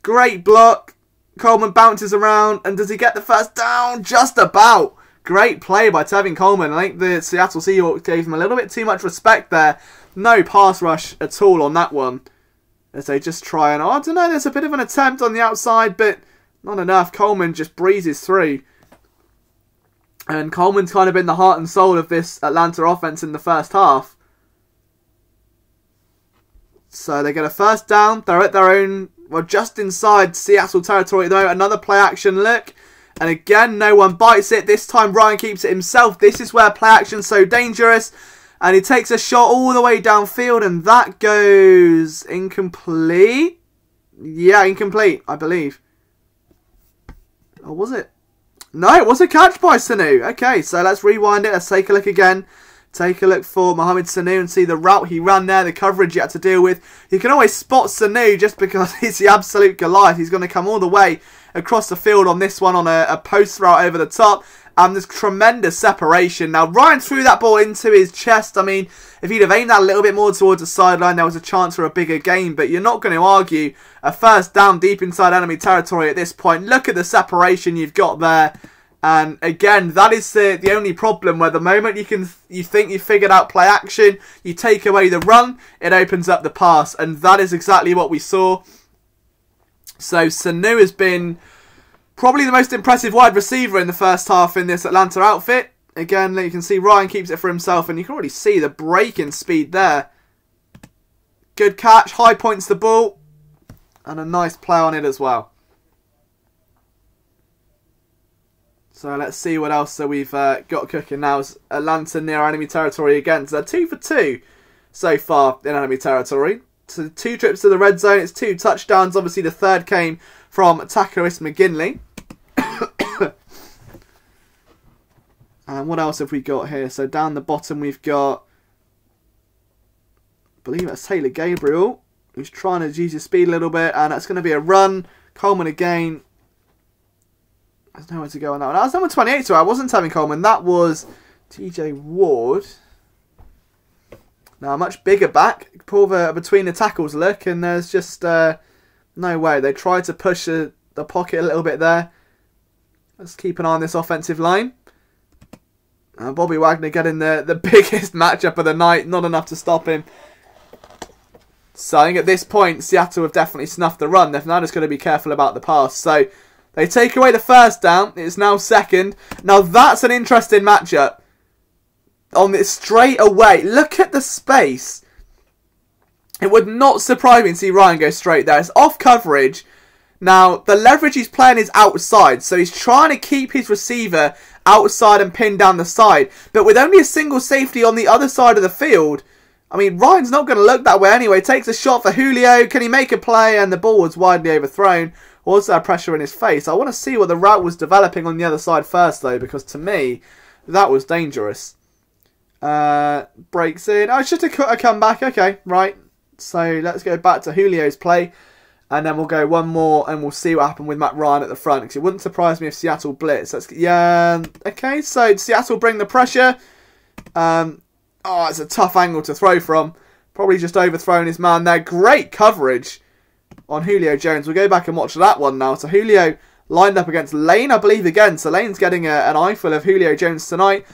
Great block. Coleman bounces around. And does he get the first down? Just about. Great play by Tevin Coleman. I think the Seattle Seahawks gave him a little bit too much respect there. No pass rush at all on that one. As they just try and... Oh, I don't know, there's a bit of an attempt on the outside, but not enough. Coleman just breezes through. And Coleman's kind of been the heart and soul of this Atlanta offense in the first half. So they get a first down. They're at their own, well, just inside Seattle territory though. Another play action look. And again, no one bites it. This time Ryan keeps it himself. This is where play action's so dangerous. And he takes a shot all the way downfield. And that goes incomplete. Yeah, incomplete, I believe. Or was it? No, it was a catch by Sanu. Okay, so let's rewind it. Let's take a look again. Take a look for Mohamed Sanu and see the route he ran there, the coverage he had to deal with. You can always spot Sanu just because he's the absolute Goliath. He's going to come all the way across the field on this one on a post route over the top. And there's tremendous separation. Now, Ryan threw that ball into his chest. I mean, if he'd have aimed that a little bit more towards the sideline, there was a chance for a bigger gain. But you're not going to argue a first down deep inside enemy territory at this point. Look at the separation you've got there. And again, that is the only problem where the moment you think you've figured out play action, you take away the run, it opens up the pass. And that is exactly what we saw. So Sanu has been probably the most impressive wide receiver in the first half in this Atlanta outfit. Again, you can see Ryan keeps it for himself, and you can already see the breaking speed there. Good catch, high points the ball, and a nice play on it as well. So let's see what else that we've got cooking now. Is Atlanta near enemy territory again. So they're 2 for 2 so far in enemy territory. So 2 trips to the red zone. It's 2 touchdowns. Obviously, the third came from Takaris McGinley. And what else have we got here? So down the bottom we've got, I believe that's Taylor Gabriel, who's trying to use his speed a little bit. And that's going to be a run. Coleman again. There's nowhere to go on that one. That was number 28, so I wasn't having Coleman. That was TJ Ward. Now a much bigger back. Pull between the tackles look, and there's just no way. They tried to push the pocket a little bit there. Let's keep an eye on this offensive line. Bobby Wagner getting the biggest matchup of the night. Not enough to stop him. So I think at this point, Seattle have definitely snuffed the run. They're now just going to be careful about the pass. So they take away the first down. It's now second. Now that's an interesting matchup. On this straight away. Look at the space. It would not surprise me to see Ryan go straight there. It's off coverage. Now, the leverage he's playing is outside. So he's trying to keep his receiver outside and pinned down the side. But with only a single safety on the other side of the field, I mean, Ryan's not going to look that way anyway. Takes a shot for Julio. Can he make a play? And the ball was widely overthrown. Also had pressure in his face. I want to see what the route was developing on the other side first, though, because to me, that was dangerous. Breaks in. Oh, it's just a comeback. Okay, right. So let's go back to Julio's play. And then we'll go one more and we'll see what happened with Matt Ryan at the front. Because it wouldn't surprise me if Seattle blitz. Yeah, okay, so Seattle bring the pressure. Oh, it's a tough angle to throw from. Probably just overthrown his man there. Great coverage on Julio Jones. We'll go back and watch that one now. So Julio lined up against Lane, I believe, again. So Lane's getting an eyeful of Julio Jones tonight.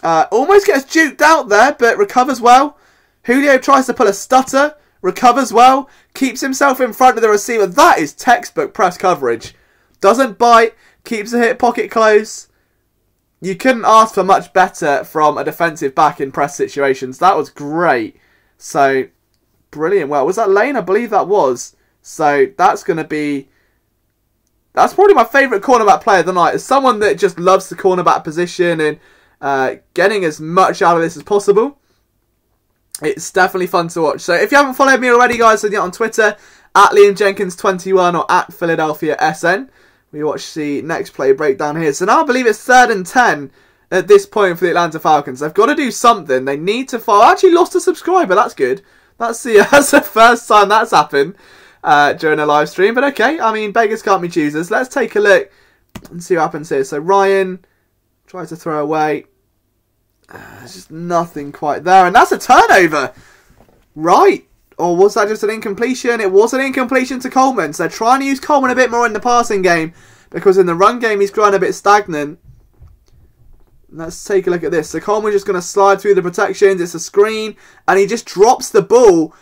Almost gets juked out there, but recovers well. Julio tries to pull a stutter. Recovers well, keeps himself in front of the receiver. That is textbook press coverage. Doesn't bite, keeps the hip pocket close. You couldn't ask for much better from a defensive back in press situations. That was great. So, brilliant. Well, was that Lane? I believe that was. So, that's going to be... That's probably my favourite cornerback player of the night. As someone that just loves the cornerback position and getting as much out of this as possible. It's definitely fun to watch. So if you haven't followed me already, guys, then on Twitter, at LiamJenkins21 or at PhiladelphiaSN. We watch the next play breakdown here. So now I believe it's 3rd and 10 at this point for the Atlanta Falcons. They've got to do something. They need to follow. I actually lost a subscriber. That's good. That's the first time that's happened during a live stream. But okay, I mean, beggars can't be choosers. Let's take a look and see what happens here. So Ryan tries to throw away. There's just nothing quite there. And that's a turnover. Right. Or was that just an incompletion? It was an incompletion to Coleman. So they're trying to use Coleman a bit more in the passing game. Because in the run game, he's growing a bit stagnant. Let's take a look at this. So Coleman's just going to slide through the protections. It's a screen. And he just drops the ball.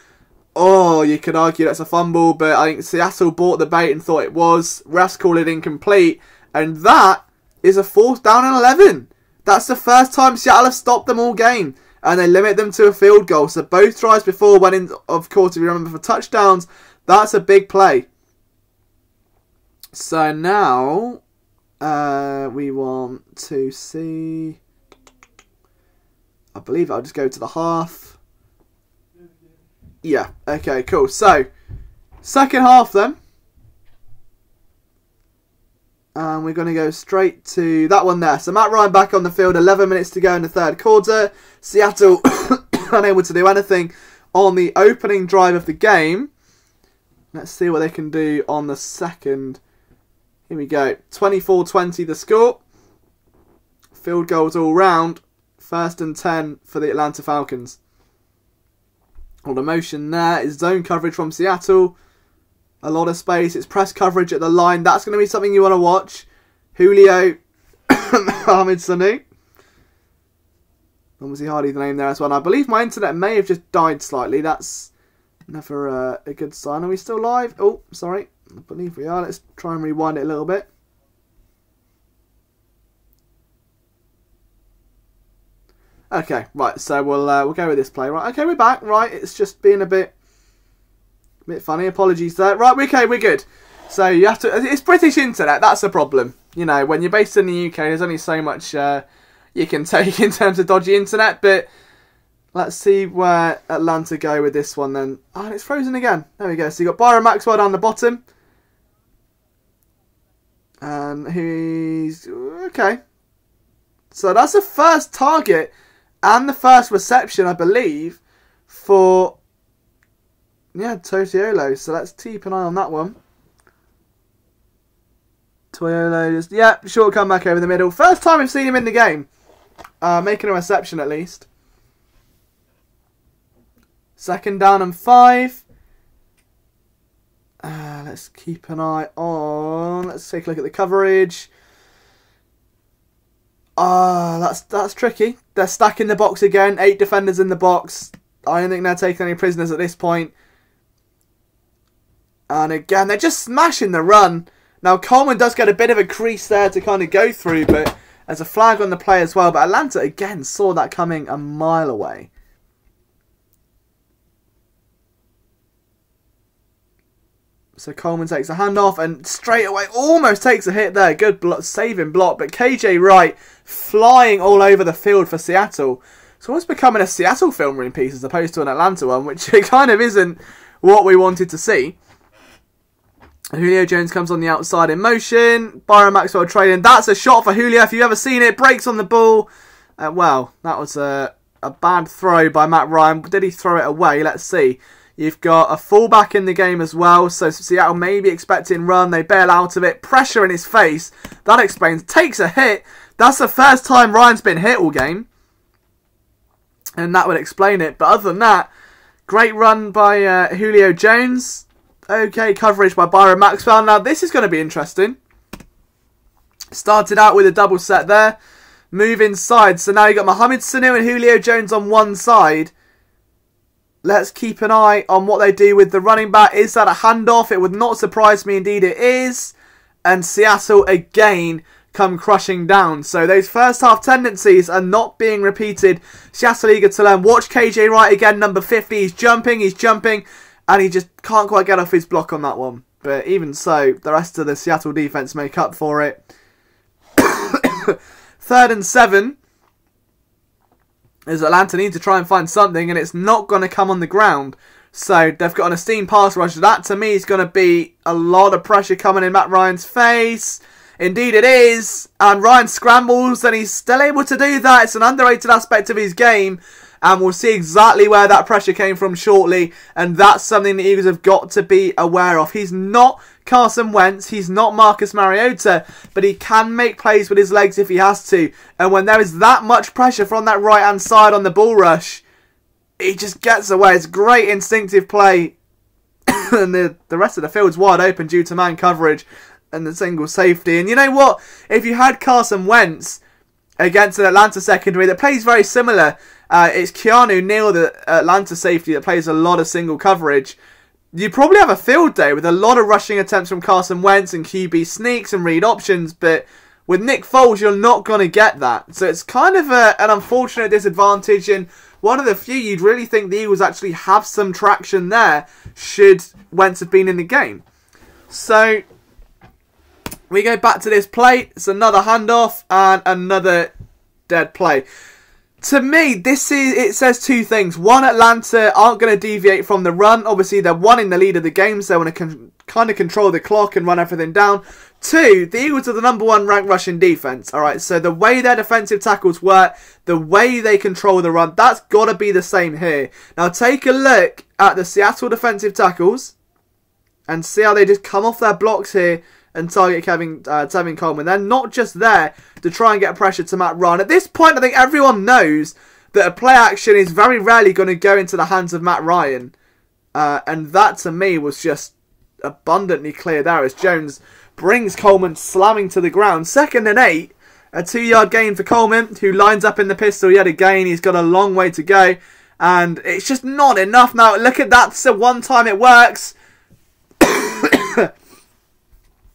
Oh, you could argue that's a fumble. But I think Seattle bought the bait and thought it was. Refs call it incomplete. And that is a 4th down and 11. That's the first time Seattle have stopped them all game. And they limit them to a field goal. So both tries before went in, of course, if you remember, for touchdowns. That's a big play. So now we want to see... I believe I'll just go to the half. Yeah, okay, cool. So, second half then. And we're going to go straight to that one there. So Matt Ryan back on the field, 11 minutes to go in the third quarter. Seattle unable to do anything on the opening drive of the game. Let's see what they can do on the second. Here we go. 24-20 the score. Field goals all round. 1st and 10 for the Atlanta Falcons. All the motion there is zone coverage from Seattle. A lot of space. It's press coverage at the line. That's going to be something you want to watch. Julio Mohamed Sanu. Obviously Hardy the name there as well. And I believe my internet may have just died slightly. That's never a good sign. Are we still live? Oh, sorry. I believe we are. Let's try and rewind it a little bit. Okay, right. So we'll go with this play. Right. Okay, we're back. Right. It's just being a bit funny. Apologies there. Right. Okay, we're good. So you have to. It's British internet. That's the problem. You know, when you're based in the UK, there's only so much you can take in terms of dodgy internet. But let's see where Atlanta go with this one then. Oh, and it's frozen again. There we go. So you got Byron Maxwell down the bottom. And he's... Okay. So that's the first target and the first reception, I believe, for... Yeah, Totiolo. So let's keep an eye on that one. Totiolo just... Yeah, short comeback over the middle. First time we've seen him in the game. Making a reception at least. 2nd down and 5. Let's keep an eye on... Let's take a look at the coverage. That's tricky. They're stacking the box again. 8 defenders in the box. I don't think they're taking any prisoners at this point. And again, they're just smashing the run. Now, Coleman does get a bit of a crease there to kind of go through, but there's a flag on the play as well. But Atlanta, again, saw that coming a mile away. So Coleman takes a handoff and straight away almost takes a hit there. Good saving block. But KJ Wright flying all over the field for Seattle. It's almost becoming a Seattle film room piece as opposed to an Atlanta one, which it kind of isn't what we wanted to see. Julio Jones comes on the outside in motion. Byron Maxwell trailing. That's a shot for Julio. If you've ever seen it, breaks on the ball. Well, that was a bad throw by Matt Ryan. Did he throw it away? Let's see. You've got a fullback in the game as well. So Seattle may be expecting run. They bail out of it. Pressure in his face. That explains. Takes a hit. That's the first time Ryan's been hit all game. And that would explain it. But other than that, great run by Julio Jones. Okay, coverage by Byron Maxwell. Now, this is going to be interesting. Started out with a double set there. Move inside. So now you've got Mohamed Sanu and Julio Jones on one side. Let's keep an eye on what they do with the running back. Is that a handoff? It would not surprise me. Indeed, it is. And Seattle again come crushing down. So those first half tendencies are not being repeated. Seattle eager to learn. Watch KJ Wright again, number 50. He's jumping, and he just can't quite get off his block on that one. But even so, the rest of the Seattle defense make up for it. 3rd and 7. As Atlanta need to try and find something, and it's not going to come on the ground. So they've got an esteemed pass rush. That to me is going to be a lot of pressure coming in Matt Ryan's face. Indeed it is. And Ryan scrambles and he's still able to do that. It's an underrated aspect of his game. And we'll see exactly where that pressure came from shortly. And that's something the Eagles have got to be aware of. He's not Carson Wentz. He's not Marcus Mariota. But he can make plays with his legs if he has to. And when there is that much pressure from that right-hand side on the ball rush, he just gets away. It's great instinctive play. And the rest of the field's wide open due to man coverage and the single safety. And you know what? If you had Carson Wentz against an Atlanta secondary that plays very similar, it's Keanu Neal, the Atlanta safety, that plays a lot of single coverage. You probably have a field day with a lot of rushing attempts from Carson Wentz and QB sneaks and read options, but With Nick Foles, you're not going to get that. So it's kind of an unfortunate disadvantage, and one of the few you'd really think the Eagles actually have some traction there should Wentz have been in the game. So we go back to this play. It's another handoff and another dead play. To me, it says two things. One, Atlanta aren't going to deviate from the run. Obviously, they're in the lead of the game, so they want to kind of control the clock and run everything down. Two, the Eagles are the #1 ranked rushing defense. Alright, so the way their defensive tackles work, the way they control the run, that's got to be the same here. Now, take a look at the Seattle defensive tackles and see how they just come off their blocks here and target Tevin Coleman. They're not just there to try and get pressure to Matt Ryan. At this point, I think everyone knows that a play action is very rarely going to go into the hands of Matt Ryan. And that, to me, was just abundantly clear there as Jones brings Coleman slamming to the ground. 2nd and 8. A 2-yard gain for Coleman, who lines up in the pistol yet again. He's got a long way to go. And it's just not enough. Now, look at that. So one time it works.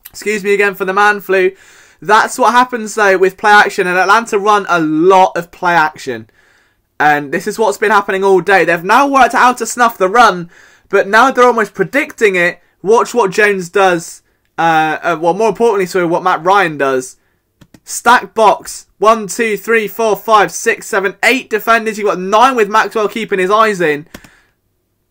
Excuse me again for the man flu. That's what happens, though, with play action. And Atlanta run a lot of play action. And this is what's been happening all day. They've now worked out to snuff the run. But now they're almost predicting it. Watch what Jones does. Well, more importantly, sorry, what Matt Ryan does. Stack box. 1, 2, 3, 4, 5, 6, 7, 8 defenders. You've got 9 with Maxwell keeping his eyes in.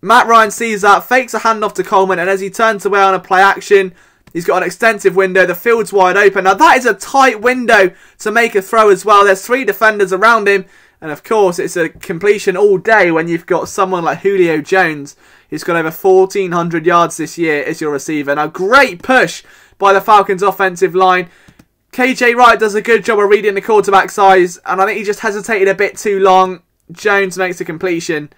Matt Ryan sees that, fakes a handoff to Coleman, and as he turns away on a play action, he's got an extensive window. The field's wide open. Now, that is a tight window to make a throw as well. There's 3 defenders around him. And, of course, it's a completion all day when you've got someone like Julio Jones, who's got over 1,400 yards this year as your receiver. Now, great push by the Falcons' offensive line. KJ Wright does a good job of reading the quarterback size, and I think he just hesitated a bit too long. Jones makes a completion.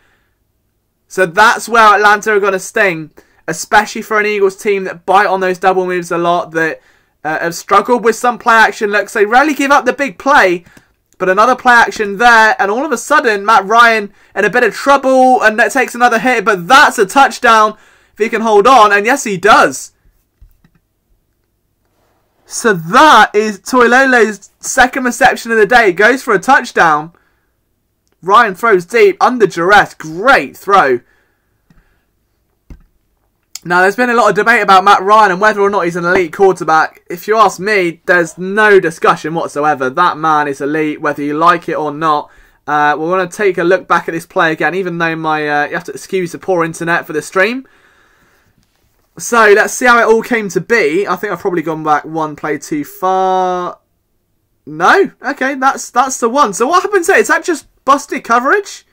So that's where Atlanta are going to sting, especially for an Eagles team that bite on those double moves a lot, that have struggled with some play action looks. They rarely give up the big play, but another play action there, and all of a sudden, Matt Ryan in a bit of trouble, and that takes another hit, but that's a touchdown if he can hold on, and yes, he does. So that is Toilolo's 2nd reception of the day. Goes for a touchdown. Ryan throws deep, under duress. Great throw. Now, there's been a lot of debate about Matt Ryan and whether or not he's an elite quarterback. If you ask me, there's no discussion whatsoever. That man is elite, whether you like it or not. We're going to take a look back at this play again, even though you have to excuse the poor internet for the stream. So, let's see how it all came to be. I think I've probably gone back one play too far. No? Okay, that's the one. So, what happens here? Is that just busted coverage?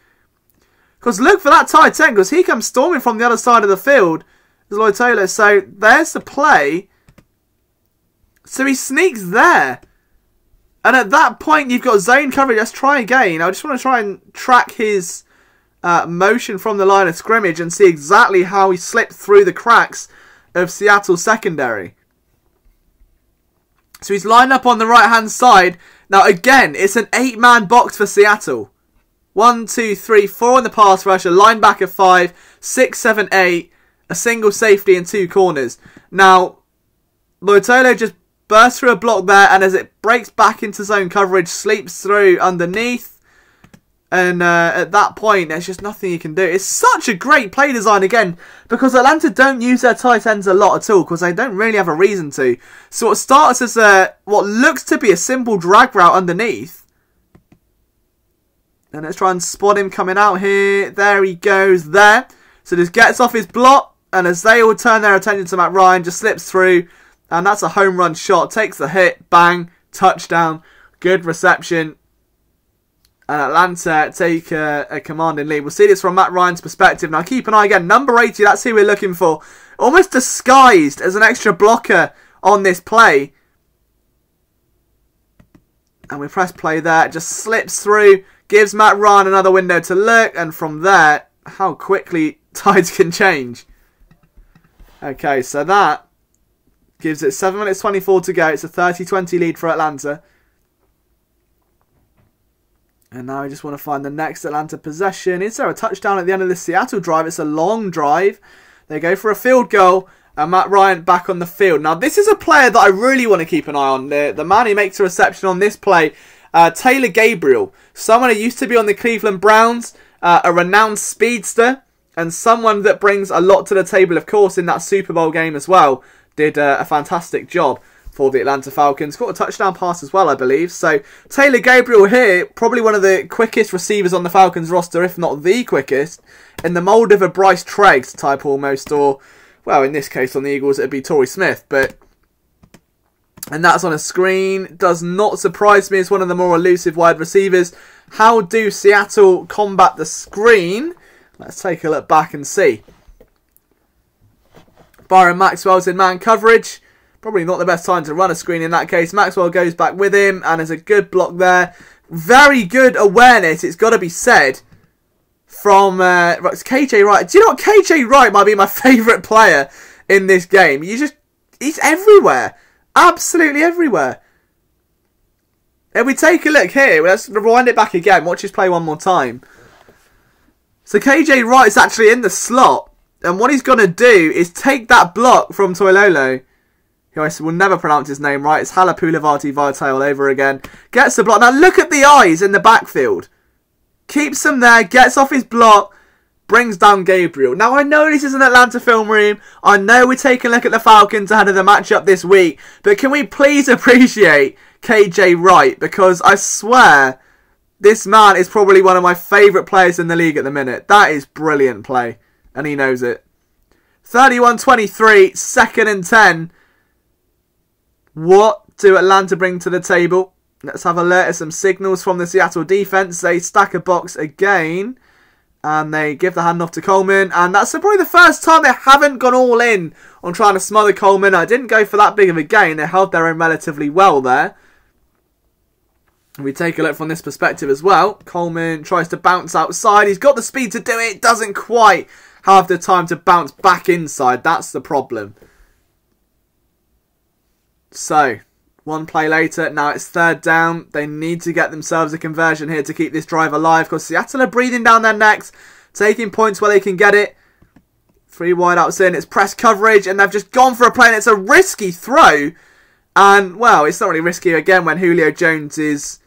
Because look for that tight end, because he comes storming from the other side of the field. Lloyd Taylor. So there's the play. So he sneaks there. And at that point, you've got zone coverage. Let's try again. I just want to try and track his motion from the line of scrimmage and see exactly how he slipped through the cracks of Seattle's secondary. So he's lined up on the right-hand side. Now, again, it's an 8-man box for Seattle. 1, 2, 3, 4 in the pass rush, a linebacker 5, 6, 7, 8, a single safety and 2 corners. Now, Loitolo just bursts through a block there, and as it breaks back into zone coverage, sleeps through underneath. And at that point, there's just nothing you can do. It's such a great play design again, because Atlanta don't use their tight ends a lot at all, because they don't really have a reason to. So it starts as what looks to be a simple drag route underneath. And let's try and spot him coming out here. There he goes there. So just gets off his block, and as they all turn their attention to Matt Ryan, just slips through. And that's a home run shot. Takes the hit. Bang. Touchdown. Good reception. And Atlanta take a commanding lead. We'll see this from Matt Ryan's perspective. Now keep an eye again. Number 80, that's who we're looking for. Almost disguised as an extra blocker on this play. And we press play there. It just slips through. Gives Matt Ryan another window to look. And from there, how quickly tides can change. Okay, so that gives it 7 minutes 24 to go. It's a 30-20 lead for Atlanta. And now I just want to find the next Atlanta possession. Is there a touchdown at the end of this Seattle drive? It's a long drive. They go for a field goal. And Matt Ryan back on the field. Now, this is a player that I really want to keep an eye on. The man who makes a reception on this play, Taylor Gabriel. Someone who used to be on the Cleveland Browns, a renowned speedster, and someone that brings a lot to the table, of course, in that Super Bowl game as well. Did a fantastic job for the Atlanta Falcons. Got a touchdown pass as well, I believe. So, Taylor Gabriel here, probably one of the quickest receivers on the Falcons roster, if not the quickest, in the mould of a Bryce Treggs type almost, or... well, in this case, on the Eagles, it'd be Torrey Smith, and that's on a screen. Does not surprise me. It's one of the more elusive wide receivers. How do Seattle combat the screen? Let's take a look back and see. Byron Maxwell's in man coverage. Probably not the best time to run a screen in that case. Maxwell goes back with him, and there's a good block there. Very good awareness, it's got to be said, from KJ Wright. Do you know what? KJ Wright might be my favourite player in this game. He's everywhere. Absolutely everywhere. If we take a look here, let's rewind it back again. Watch us play one more time. So KJ Wright is actually in the slot. And what he's going to do is take that block from Toilolo, who I will never pronounce his name right. It's Halapulavati Vitae all over again. Gets the block. Now look at the eyes in the backfield. Keeps him there, gets off his block, brings down Gabriel. Now, I know this is an Atlanta film room. I know we're taking a look at the Falcons ahead of the matchup this week. But can we please appreciate KJ Wright? Because I swear, this man is probably one of my favourite players in the league at the minute. That is brilliant play. And he knows it. 31-23, 2nd and 10. What do Atlanta bring to the table? Let's have a look at some signals from the Seattle defense. They stack a box again. And they give the handoff to Coleman. And that's probably the first time they haven't gone all in on trying to smother Coleman. I didn't go for that big of a gain. They held their own relatively well there. We take a look from this perspective as well. Coleman tries to bounce outside. He's got the speed to do it. Doesn't quite have the time to bounce back inside. That's the problem. So... one play later, now it's 3rd down. They need to get themselves a conversion here to keep this drive alive, because Seattle are breathing down their necks, taking points where they can get it. 3 wideouts in, it's press coverage, and they've just gone for a play, and it's a risky throw. And, well, it's not really risky again when Julio Jones is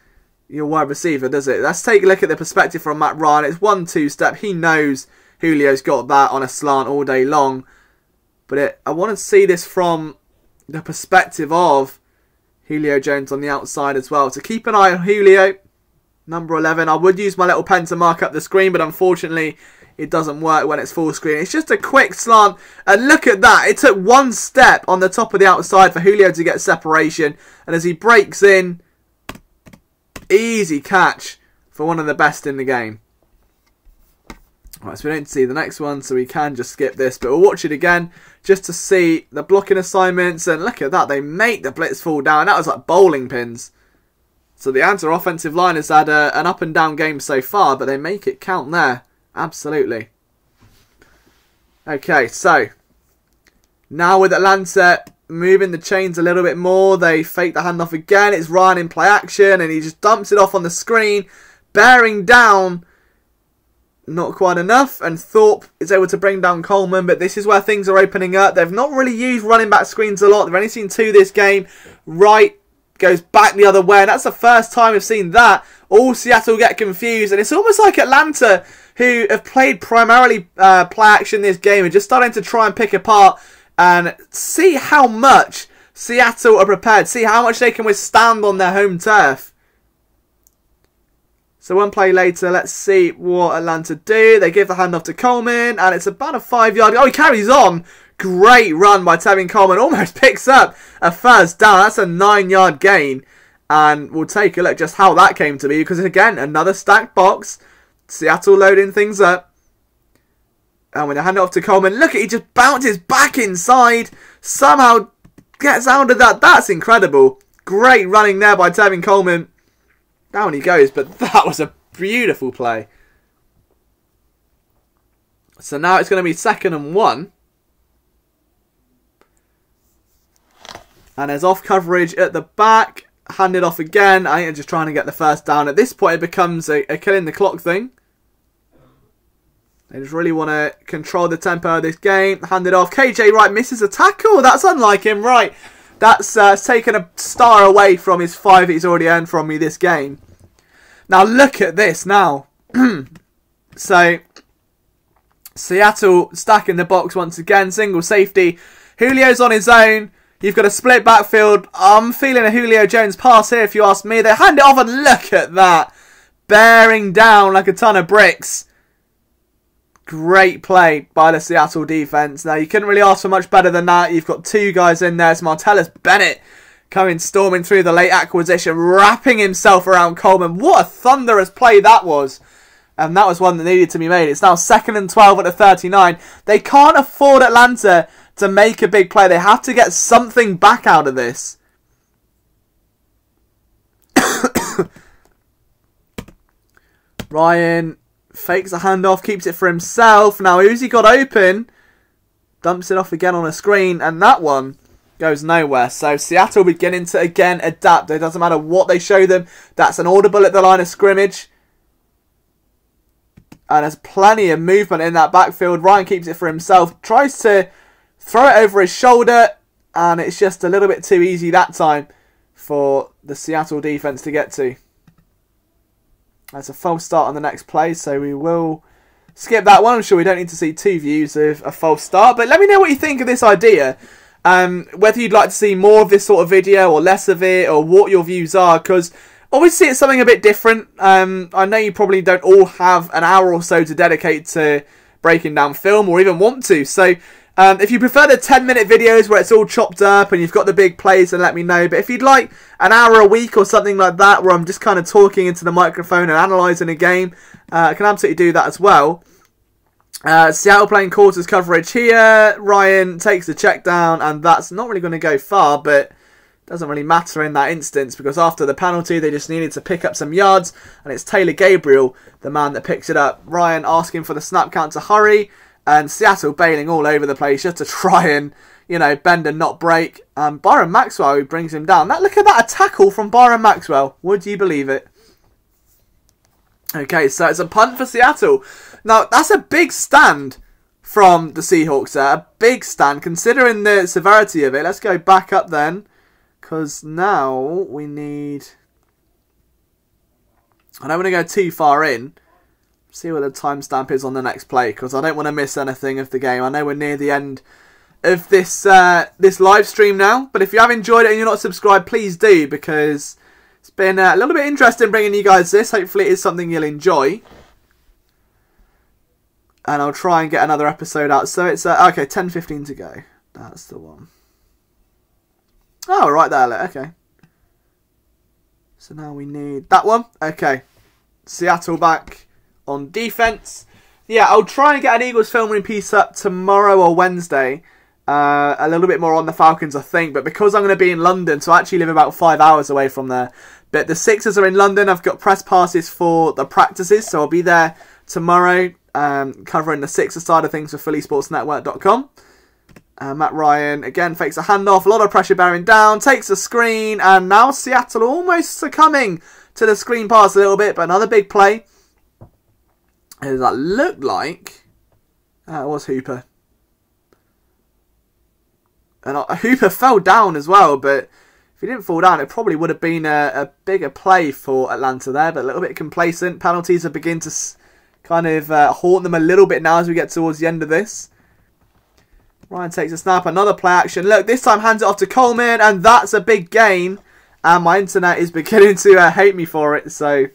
your wide receiver, does it? Let's take a look at the perspective from Matt Ryan. It's 1-2 step. He knows Julio's got that on a slant all day long. But I want to see this from the perspective of Julio Jones on the outside as well. So keep an eye on Julio, number 11. I would use my little pen to mark up the screen, but unfortunately it doesn't work when it's full screen. It's just a quick slant, and look at that. It took 1 step on the top of the outside for Julio to get separation, and as he breaks in, easy catch for one of the best in the game. Right, so we don't see the next one, so we can just skip this, but we'll watch it again just to see the blocking assignments. And look at that, they make the blitz fall down. That was like bowling pins. So the Atlanta offensive line has had an up and down game so far, but they make it count there. Absolutely. Okay, so now with Atlanta moving the chains a little bit more, they fake the handoff again. It's Ryan in play action, and he just dumps it off on the screen, bearing down. Not quite enough, and Thorpe is able to bring down Coleman, but this is where things are opening up. They've not really used running back screens a lot. They've only seen 2 this game. Wright goes back the other way, and that's the first time we've seen that. All Seattle get confused, and it's almost like Atlanta, who have played primarily play action this game, are just starting to try and pick apart and see how much Seattle are prepared, see how much they can withstand on their home turf. So 1 play later, let's see what Atlanta do. They give the handoff to Coleman, and it's about a 5-yard... oh, he carries on. Great run by Tevin Coleman. Almost picks up a 1st down. That's a 9-yard gain. And we'll take a look just how that came to be, because, again, another stacked box. Seattle loading things up. And when they hand it off to Coleman, look, he just bounces back inside. Somehow gets out of that. That's incredible. Great running there by Tevin Coleman. Down he goes, but that was a beautiful play. So now it's going to be 2nd and 1. And there's off coverage at the back. Handed off again. I think they're just trying to get the 1st down. At this point, it becomes a killing the clock thing. They just really want to control the tempo of this game. Hand it off. KJ Wright misses a tackle. That's unlike him. Right. That's taken a star away from his 5 he's already earned from me this game. Now look at this now. So, Seattle stacking the box once again. Single safety. Julio's on his own. You've got a split backfield. I'm feeling a Julio Jones pass here if you ask me. They hand it off and look at that. Bearing down like a ton of bricks. Great play by the Seattle defense. Now, you couldn't really ask for much better than that. You've got 2 guys in there. It's Martellus Bennett coming storming through the late acquisition, wrapping himself around Coleman. What a thunderous play that was. And that was one that needed to be made. It's now 2nd and 12 at the 39. They can't afford Atlanta to make a big play. They have to get something back out of this. Ryan fakes a handoff, keeps it for himself. Now, who's he got open? Dumps it off again on a screen, and that one goes nowhere. So, Seattle beginning to, again, adapt. It doesn't matter what they show them. That's an audible at the line of scrimmage. And there's plenty of movement in that backfield. Ryan keeps it for himself. Tries to throw it over his shoulder, and it's just a little bit too easy that time for the Seattle defense to get to. That's a false start on the next play, so we will skip that one. I'm sure we don't need to see 2 views of a false start, but let me know what you think of this idea. Whether you'd like to see more of this sort of video or less of it, or what your views are, because obviously it's something a bit different. I know you probably don't all have an hour or so to dedicate to breaking down film, or even want to, so if you prefer the 10-minute videos where it's all chopped up and you've got the big plays, then let me know. But if you'd like an hour a week or something like that, where I'm just kind of talking into the microphone and analysing a game, I can absolutely do that as well. Seattle playing quarters coverage here. Ryan takes the check down, and that's not really going to go far, but doesn't really matter in that instance, because after the penalty, they just needed to pick up some yards, and it's Taylor Gabriel, the man that picks it up. Ryan asking for the snap count to hurry. And Seattle bailing all over the place just to try and, you know, bend and not break. Byron Maxwell, who brings him down. Look at that, a tackle from Byron Maxwell. Would you believe it? Okay, so it's a punt for Seattle. Now, that's a big stand from the Seahawks there. A big stand, considering the severity of it. Let's go back up then, because now we need... I don't want to go too far in. See what the timestamp is on the next play, because I don't want to miss anything of the game. I know we're near the end of this this live stream now, but if you have enjoyed it and you're not subscribed, please do, because it's been a little bit interesting bringing you guys this. Hopefully it is something you'll enjoy, and I'll try and get another episode out. So it's okay, 10:15 to go. That's the one. Oh, right there. Okay. So now we need that one. Okay, Seattle back on defense. Yeah, I'll try and get an Eagles filming piece up tomorrow or Wednesday. A little bit more on the Falcons, I think. But because I'm going to be in London, so I actually live about 5 hours away from there. But the Sixers are in London. I've got press passes for the practices, so I'll be there tomorrow, covering the Sixers side of things for phillysportsnetwork.com. Matt Ryan, again, fakes a handoff. A lot of pressure bearing down. Takes a screen. And now Seattle almost succumbing to the screen pass a little bit. But another big play. That looked like it was Hooper. And Hooper fell down as well, but if he didn't fall down, it probably would have been a bigger play for Atlanta there, but a little bit complacent. Penalties are beginning to kind of haunt them a little bit now as we get towards the end of this. Ryan takes a snap, another play action. Look, this time hands it off to Coleman, and that's a big gain. And my internet is beginning to hate me for it, so...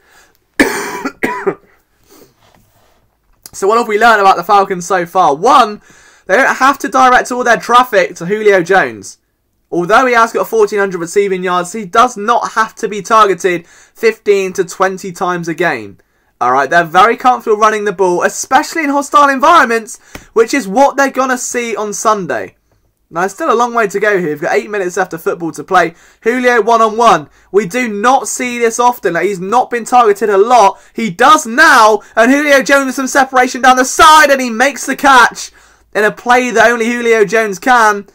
So what have we learned about the Falcons so far? One, they don't have to direct all their traffic to Julio Jones. Although he has got 1,400 receiving yards, he does not have to be targeted 15 to 20 times a game. Alright, they're very comfortable running the ball, especially in hostile environments, which is what they're going to see on Sunday. Now, there's still a long way to go here. We've got 8 minutes left of football to play. Julio one-on-one. We do not see this often. Like, he's not been targeted a lot. He does now. And Julio Jones with some separation down the side. And he makes the catch in a play that only Julio Jones can.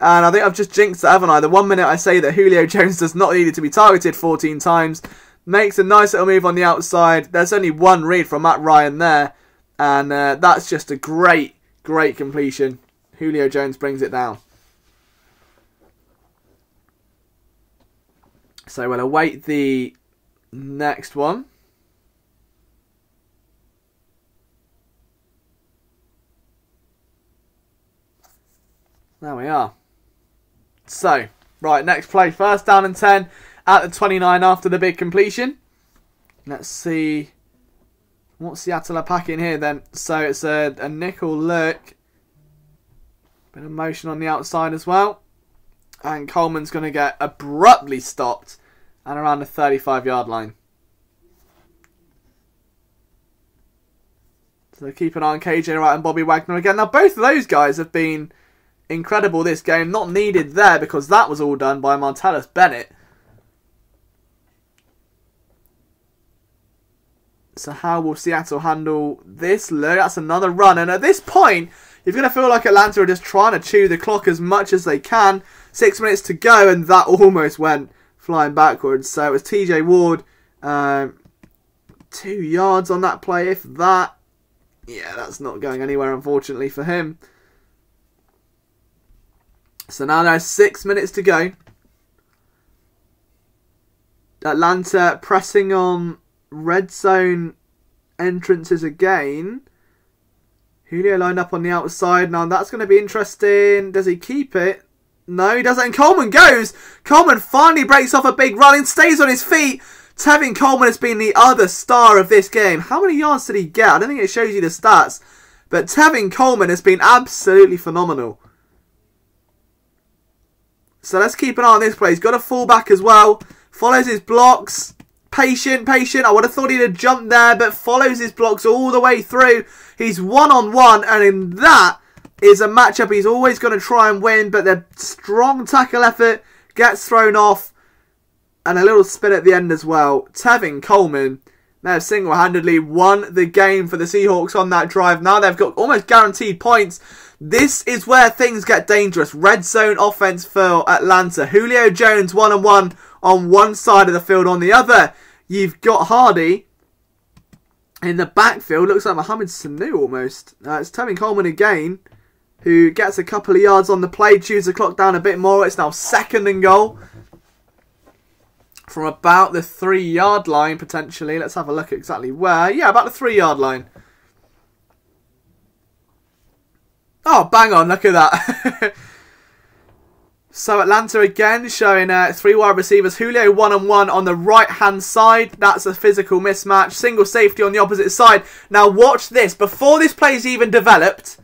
And I think I've just jinxed it, haven't I? The 1 minute I say that Julio Jones does not need to be targeted 14 times. Makes a nice little move on the outside. There's only one read from Matt Ryan there. And that's just a great completion. Julio Jones brings it down. So we'll await the next one. There we are. So, right, next play. First down and 10 at the 29 after the big completion. Let's see what Seattle are packing here then. So it's a nickel look. Bit of motion on the outside as well. And Coleman's going to get abruptly stopped and around the 35-yard line. So keep an eye on KJ Wright and Bobby Wagner again. Now both of those guys have been incredible this game. Not needed there because that was all done by Martellus Bennett. So how will Seattle handle this look? That's another run. And at this point, you're going to feel like Atlanta are just trying to chew the clock as much as they can. 6 minutes to go, and that almost went flying backwards. So it was TJ Ward. 2 yards on that play, if that. Yeah, that's not going anywhere, unfortunately, for him. So now there's 6 minutes to go. Atlanta pressing on red zone entrances again. Julio lined up on the outside. Now that's going to be interesting. Does he keep it? No, he doesn't. And Coleman goes. Coleman finally breaks off a big run and stays on his feet. Tevin Coleman has been the other star of this game. How many yards did he get? I don't think it shows you the stats. But Tevin Coleman has been absolutely phenomenal. So let's keep an eye on this play. He's got a fullback as well. Follows his blocks. Patient. I would have thought he'd have jumped there, but follows his blocks all the way through. He's one-on-one, and in that is a matchup he's always going to try and win, but the strong tackle effort gets thrown off, and a little spin at the end as well. Tevin Coleman, they've single-handedly won the game for the Seahawks on that drive. Now they've got almost guaranteed points. This is where things get dangerous. Red zone offense for Atlanta. Julio Jones one-on-one on one side of the field. On the other, you've got Hardy in the backfield. Looks like Mohamed Sanu almost. It's Tevin Coleman again, who gets a couple of yards on the play, chews the clock down a bit more. It's now 2nd and goal from about the 3-yard line, potentially. Let's have a look at exactly where. Yeah, about the 3-yard line. Oh, bang on, look at that. So Atlanta again showing 3 wide receivers. Julio one-on-one on the right-hand side. That's a physical mismatch. Single safety on the opposite side. Now watch this. Before this play's even developed,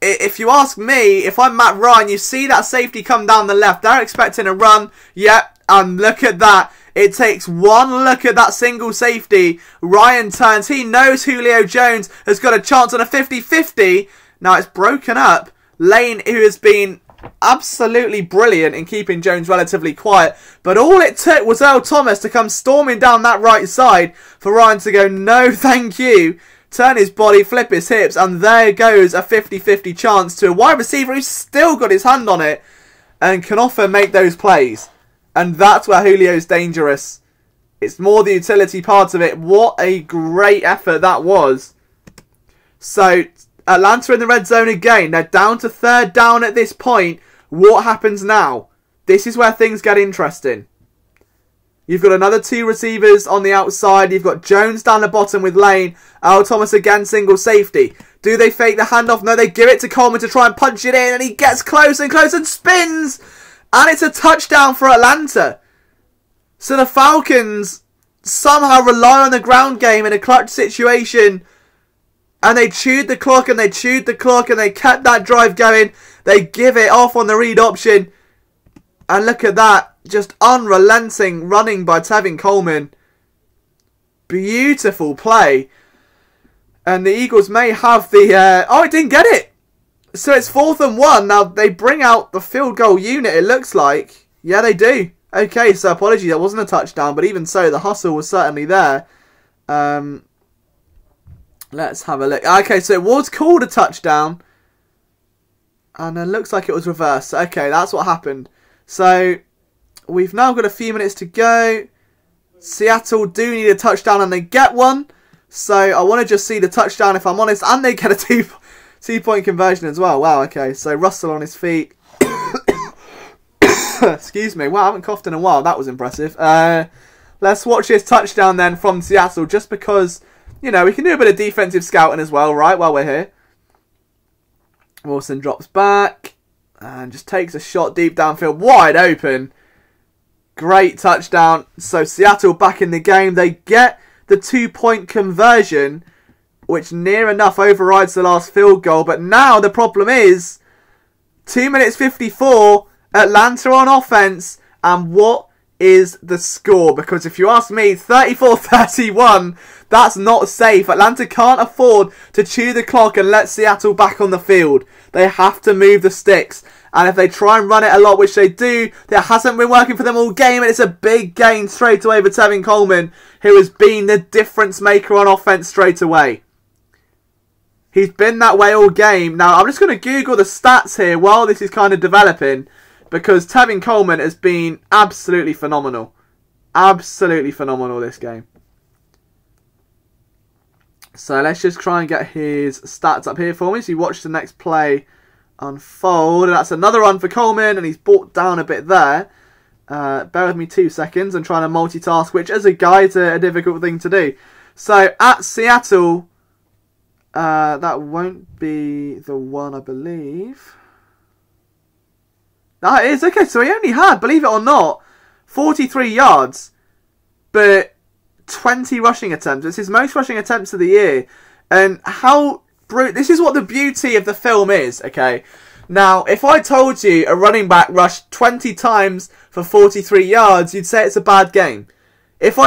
if you ask me, if I'm Matt Ryan, you see that safety come down the left. They're expecting a run. Yep, and look at that. It takes one look at that single safety. Ryan turns. He knows Julio Jones has got a chance on a 50-50. Now it's broken up. Lane, who has been absolutely brilliant in keeping Jones relatively quiet. But all it took was Earl Thomas to come storming down that right side for Ryan to go, no thank you. Turn his body, flip his hips, and there goes a 50-50 chance to a wide receiver who's still got his hand on it and can often make those plays. And that's where Julio's dangerous. It's more the utility part of it. What a great effort that was. So, Atlanta in the red zone again. They're down to 3rd down at this point. What happens now? This is where things get interesting. You've got another 2 receivers on the outside. You've got Jones down the bottom with Lane. Earl Thomas again, single safety. Do they fake the handoff? No, they give it to Coleman to try and punch it in. And he gets close and spins. And it's a touchdown for Atlanta. So the Falcons somehow rely on the ground game in a clutch situation. And they chewed the clock and they kept that drive going. They give it off on the read option. And look at that. Just unrelenting running by Tevin Coleman. Beautiful play. And the Eagles may have the... oh, it didn't get it. So it's 4th and 1. Now, they bring out the field goal unit, it looks like. Yeah, they do. Okay, so apologies, that wasn't a touchdown. But even so, the hustle was certainly there. Let's have a look. Okay, so it was called a touchdown. And it looks like it was reversed. Okay, that's what happened. So, we've now got a few minutes to go. Seattle do need a touchdown and they get one. So I want to just see the touchdown, if I'm honest. And they get a two-point conversion as well. Wow, okay. So Russell on his feet. Excuse me. Wow, I haven't coughed in a while. That was impressive. Let's watch this touchdown then from Seattle, just because, you know, we can do a bit of defensive scouting as well, right, while we're here. Wilson drops back and just takes a shot deep downfield, wide open. Great touchdown. So Seattle back in the game. They get the 2-point conversion, which near enough overrides the last field goal. But now the problem is 2 minutes 54, Atlanta on offense. And what is the score? Because if you ask me, 34-31, that's not safe. Atlanta can't afford to chew the clock and let Seattle back on the field. They have to move the sticks. And if they try and run it a lot, which they do, that hasn't been working for them all game. And it's a big gain straight away for Tevin Coleman, who has been the difference maker on offense straight away. He's been that way all game. Now, I'm just going to Google the stats here while this is kind of developing, because Tevin Coleman has been absolutely phenomenal. Absolutely phenomenal this game. So let's just try and get his stats up here for me. So you watch the next play unfold. And that's another run for Coleman, and he's brought down a bit there. Bear with me 2 seconds. I'm trying to multitask, which as a guy is a difficult thing to do. So at Seattle, that won't be the one, I believe. That is, okay, so he only had, believe it or not, 43 yards, but 20 rushing attempts. It's his most rushing attempts of the year. And how this is what the beauty of the film is, okay? Now, if I told you a running back rushed 20 times for 43 yards, you'd say it's a bad game. If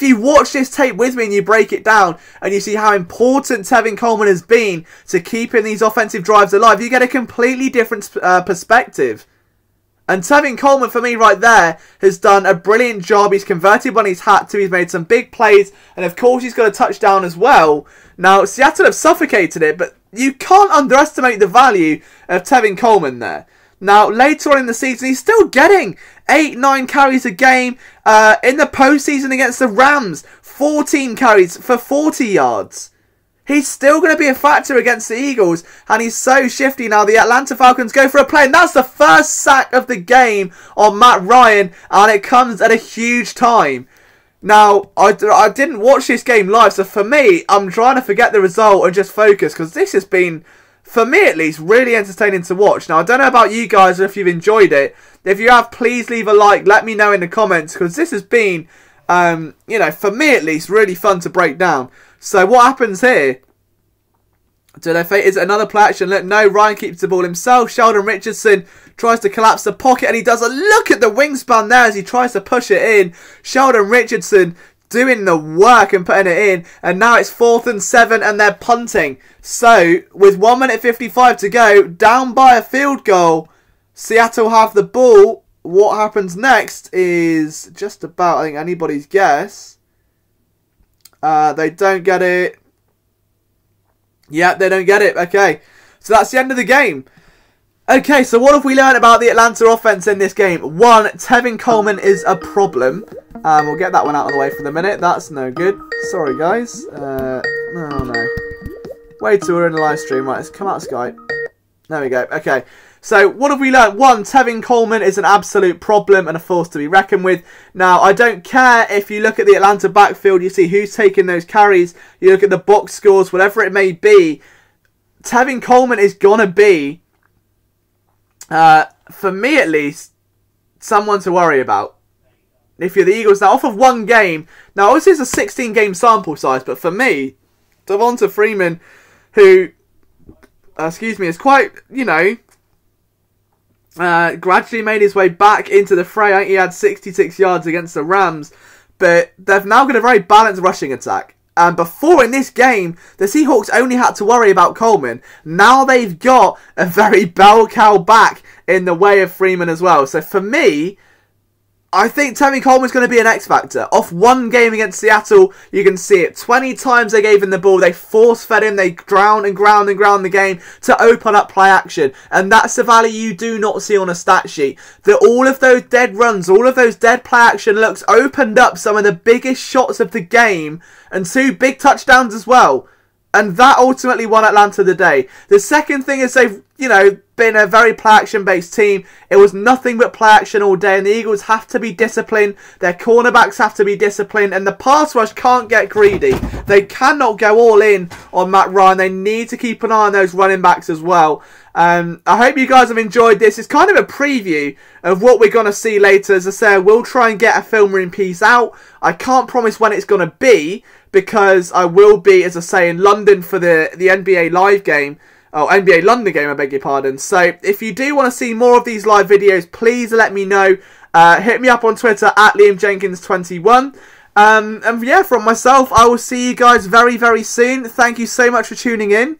you watch this tape with me and you break it down and you see how important Tevin Coleman has been to keeping these offensive drives alive, you get a completely different perspective. And Tevin Coleman, for me, right there, has done a brilliant job. He's converted when he's had to. He's made some big plays. And, of course, he's got a touchdown as well. Now, Seattle have suffocated it, but you can't underestimate the value of Tevin Coleman there. Now, later on in the season, he's still getting 8-9 carries a game. In the postseason against the Rams, 14 carries for 40 yards. He's still going to be a factor against the Eagles, and he's so shifty now. The Atlanta Falcons go for a play, and that's the first sack of the game on Matt Ryan, and it comes at a huge time. Now, I didn't watch this game live, so for me, I'm trying to forget the result and just focus, because this has been, for me at least, really entertaining to watch. Now, I don't know about you guys or if you've enjoyed it. If you have, please leave a like. Let me know in the comments, because this has been, you know, for me at least, really fun to break down. So what happens here? Is it another play action? No, Ryan keeps the ball himself. Sheldon Richardson tries to collapse the pocket, and he does a look at the wingspan there as he tries to push it in. Sheldon Richardson doing the work and putting it in, and now it's 4th and 7 and they're punting. So with 1 minute 55 to go, down by a field goal, Seattle have the ball. What happens next is just about, I think, anybody's guess. They don't get it. Yeah, they don't get it. Okay, so that's the end of the game. Okay, so what have we learned about the Atlanta offense in this game? 1, Tevin Coleman is a problem. We'll get that one out of the way for the minute. That's no good. Sorry, guys. Oh, no. Wait till we're in the live stream. Right, let's come out of Skype. There we go. Okay, so what have we learned? 1, Tevin Coleman is an absolute problem and a force to be reckoned with. Now, I don't care if you look at the Atlanta backfield, you see who's taking those carries, you look at the box scores, whatever it may be. Tevin Coleman is going to be, for me at least, someone to worry about. If you're the Eagles, now off of one game, now obviously it's a 16-game sample size, but for me, Devonta Freeman, who, is quite, you know, gradually made his way back into the fray. I think he had 66 yards against the Rams, but they've now got a very balanced rushing attack. And before in this game, the Seahawks only had to worry about Coleman. Now they've got a very bell cow back in the way of Freeman as well. So for me, I think Tevin Coleman's going to be an X factor. Off one game against Seattle, you can see it. 20 times they gave him the ball. They force-fed him. They ground the game to open up play action. And that's the value you do not see on a stat sheet. That all of those dead runs, all of those dead play action looks opened up some of the biggest shots of the game. And 2 big touchdowns as well. And that ultimately won Atlanta the day. The second thing is they've, been a very play-action-based team. It was nothing but play-action all day, and the Eagles have to be disciplined. Their cornerbacks have to be disciplined, and the pass rush can't get greedy. They cannot go all in on Matt Ryan. They need to keep an eye on those running backs as well. I hope you guys have enjoyed this. It's kind of a preview of what we're going to see later. As I say, I will try and get a film room piece out. I can't promise when it's going to be, because I will be, as I say, in London for the NBA live game. Oh, NBA London game, I beg your pardon. So, if you do want to see more of these live videos, please let me know. Hit me up on Twitter at LiamJenkins21. And yeah, from myself, I will see you guys very, very soon. Thank you so much for tuning in.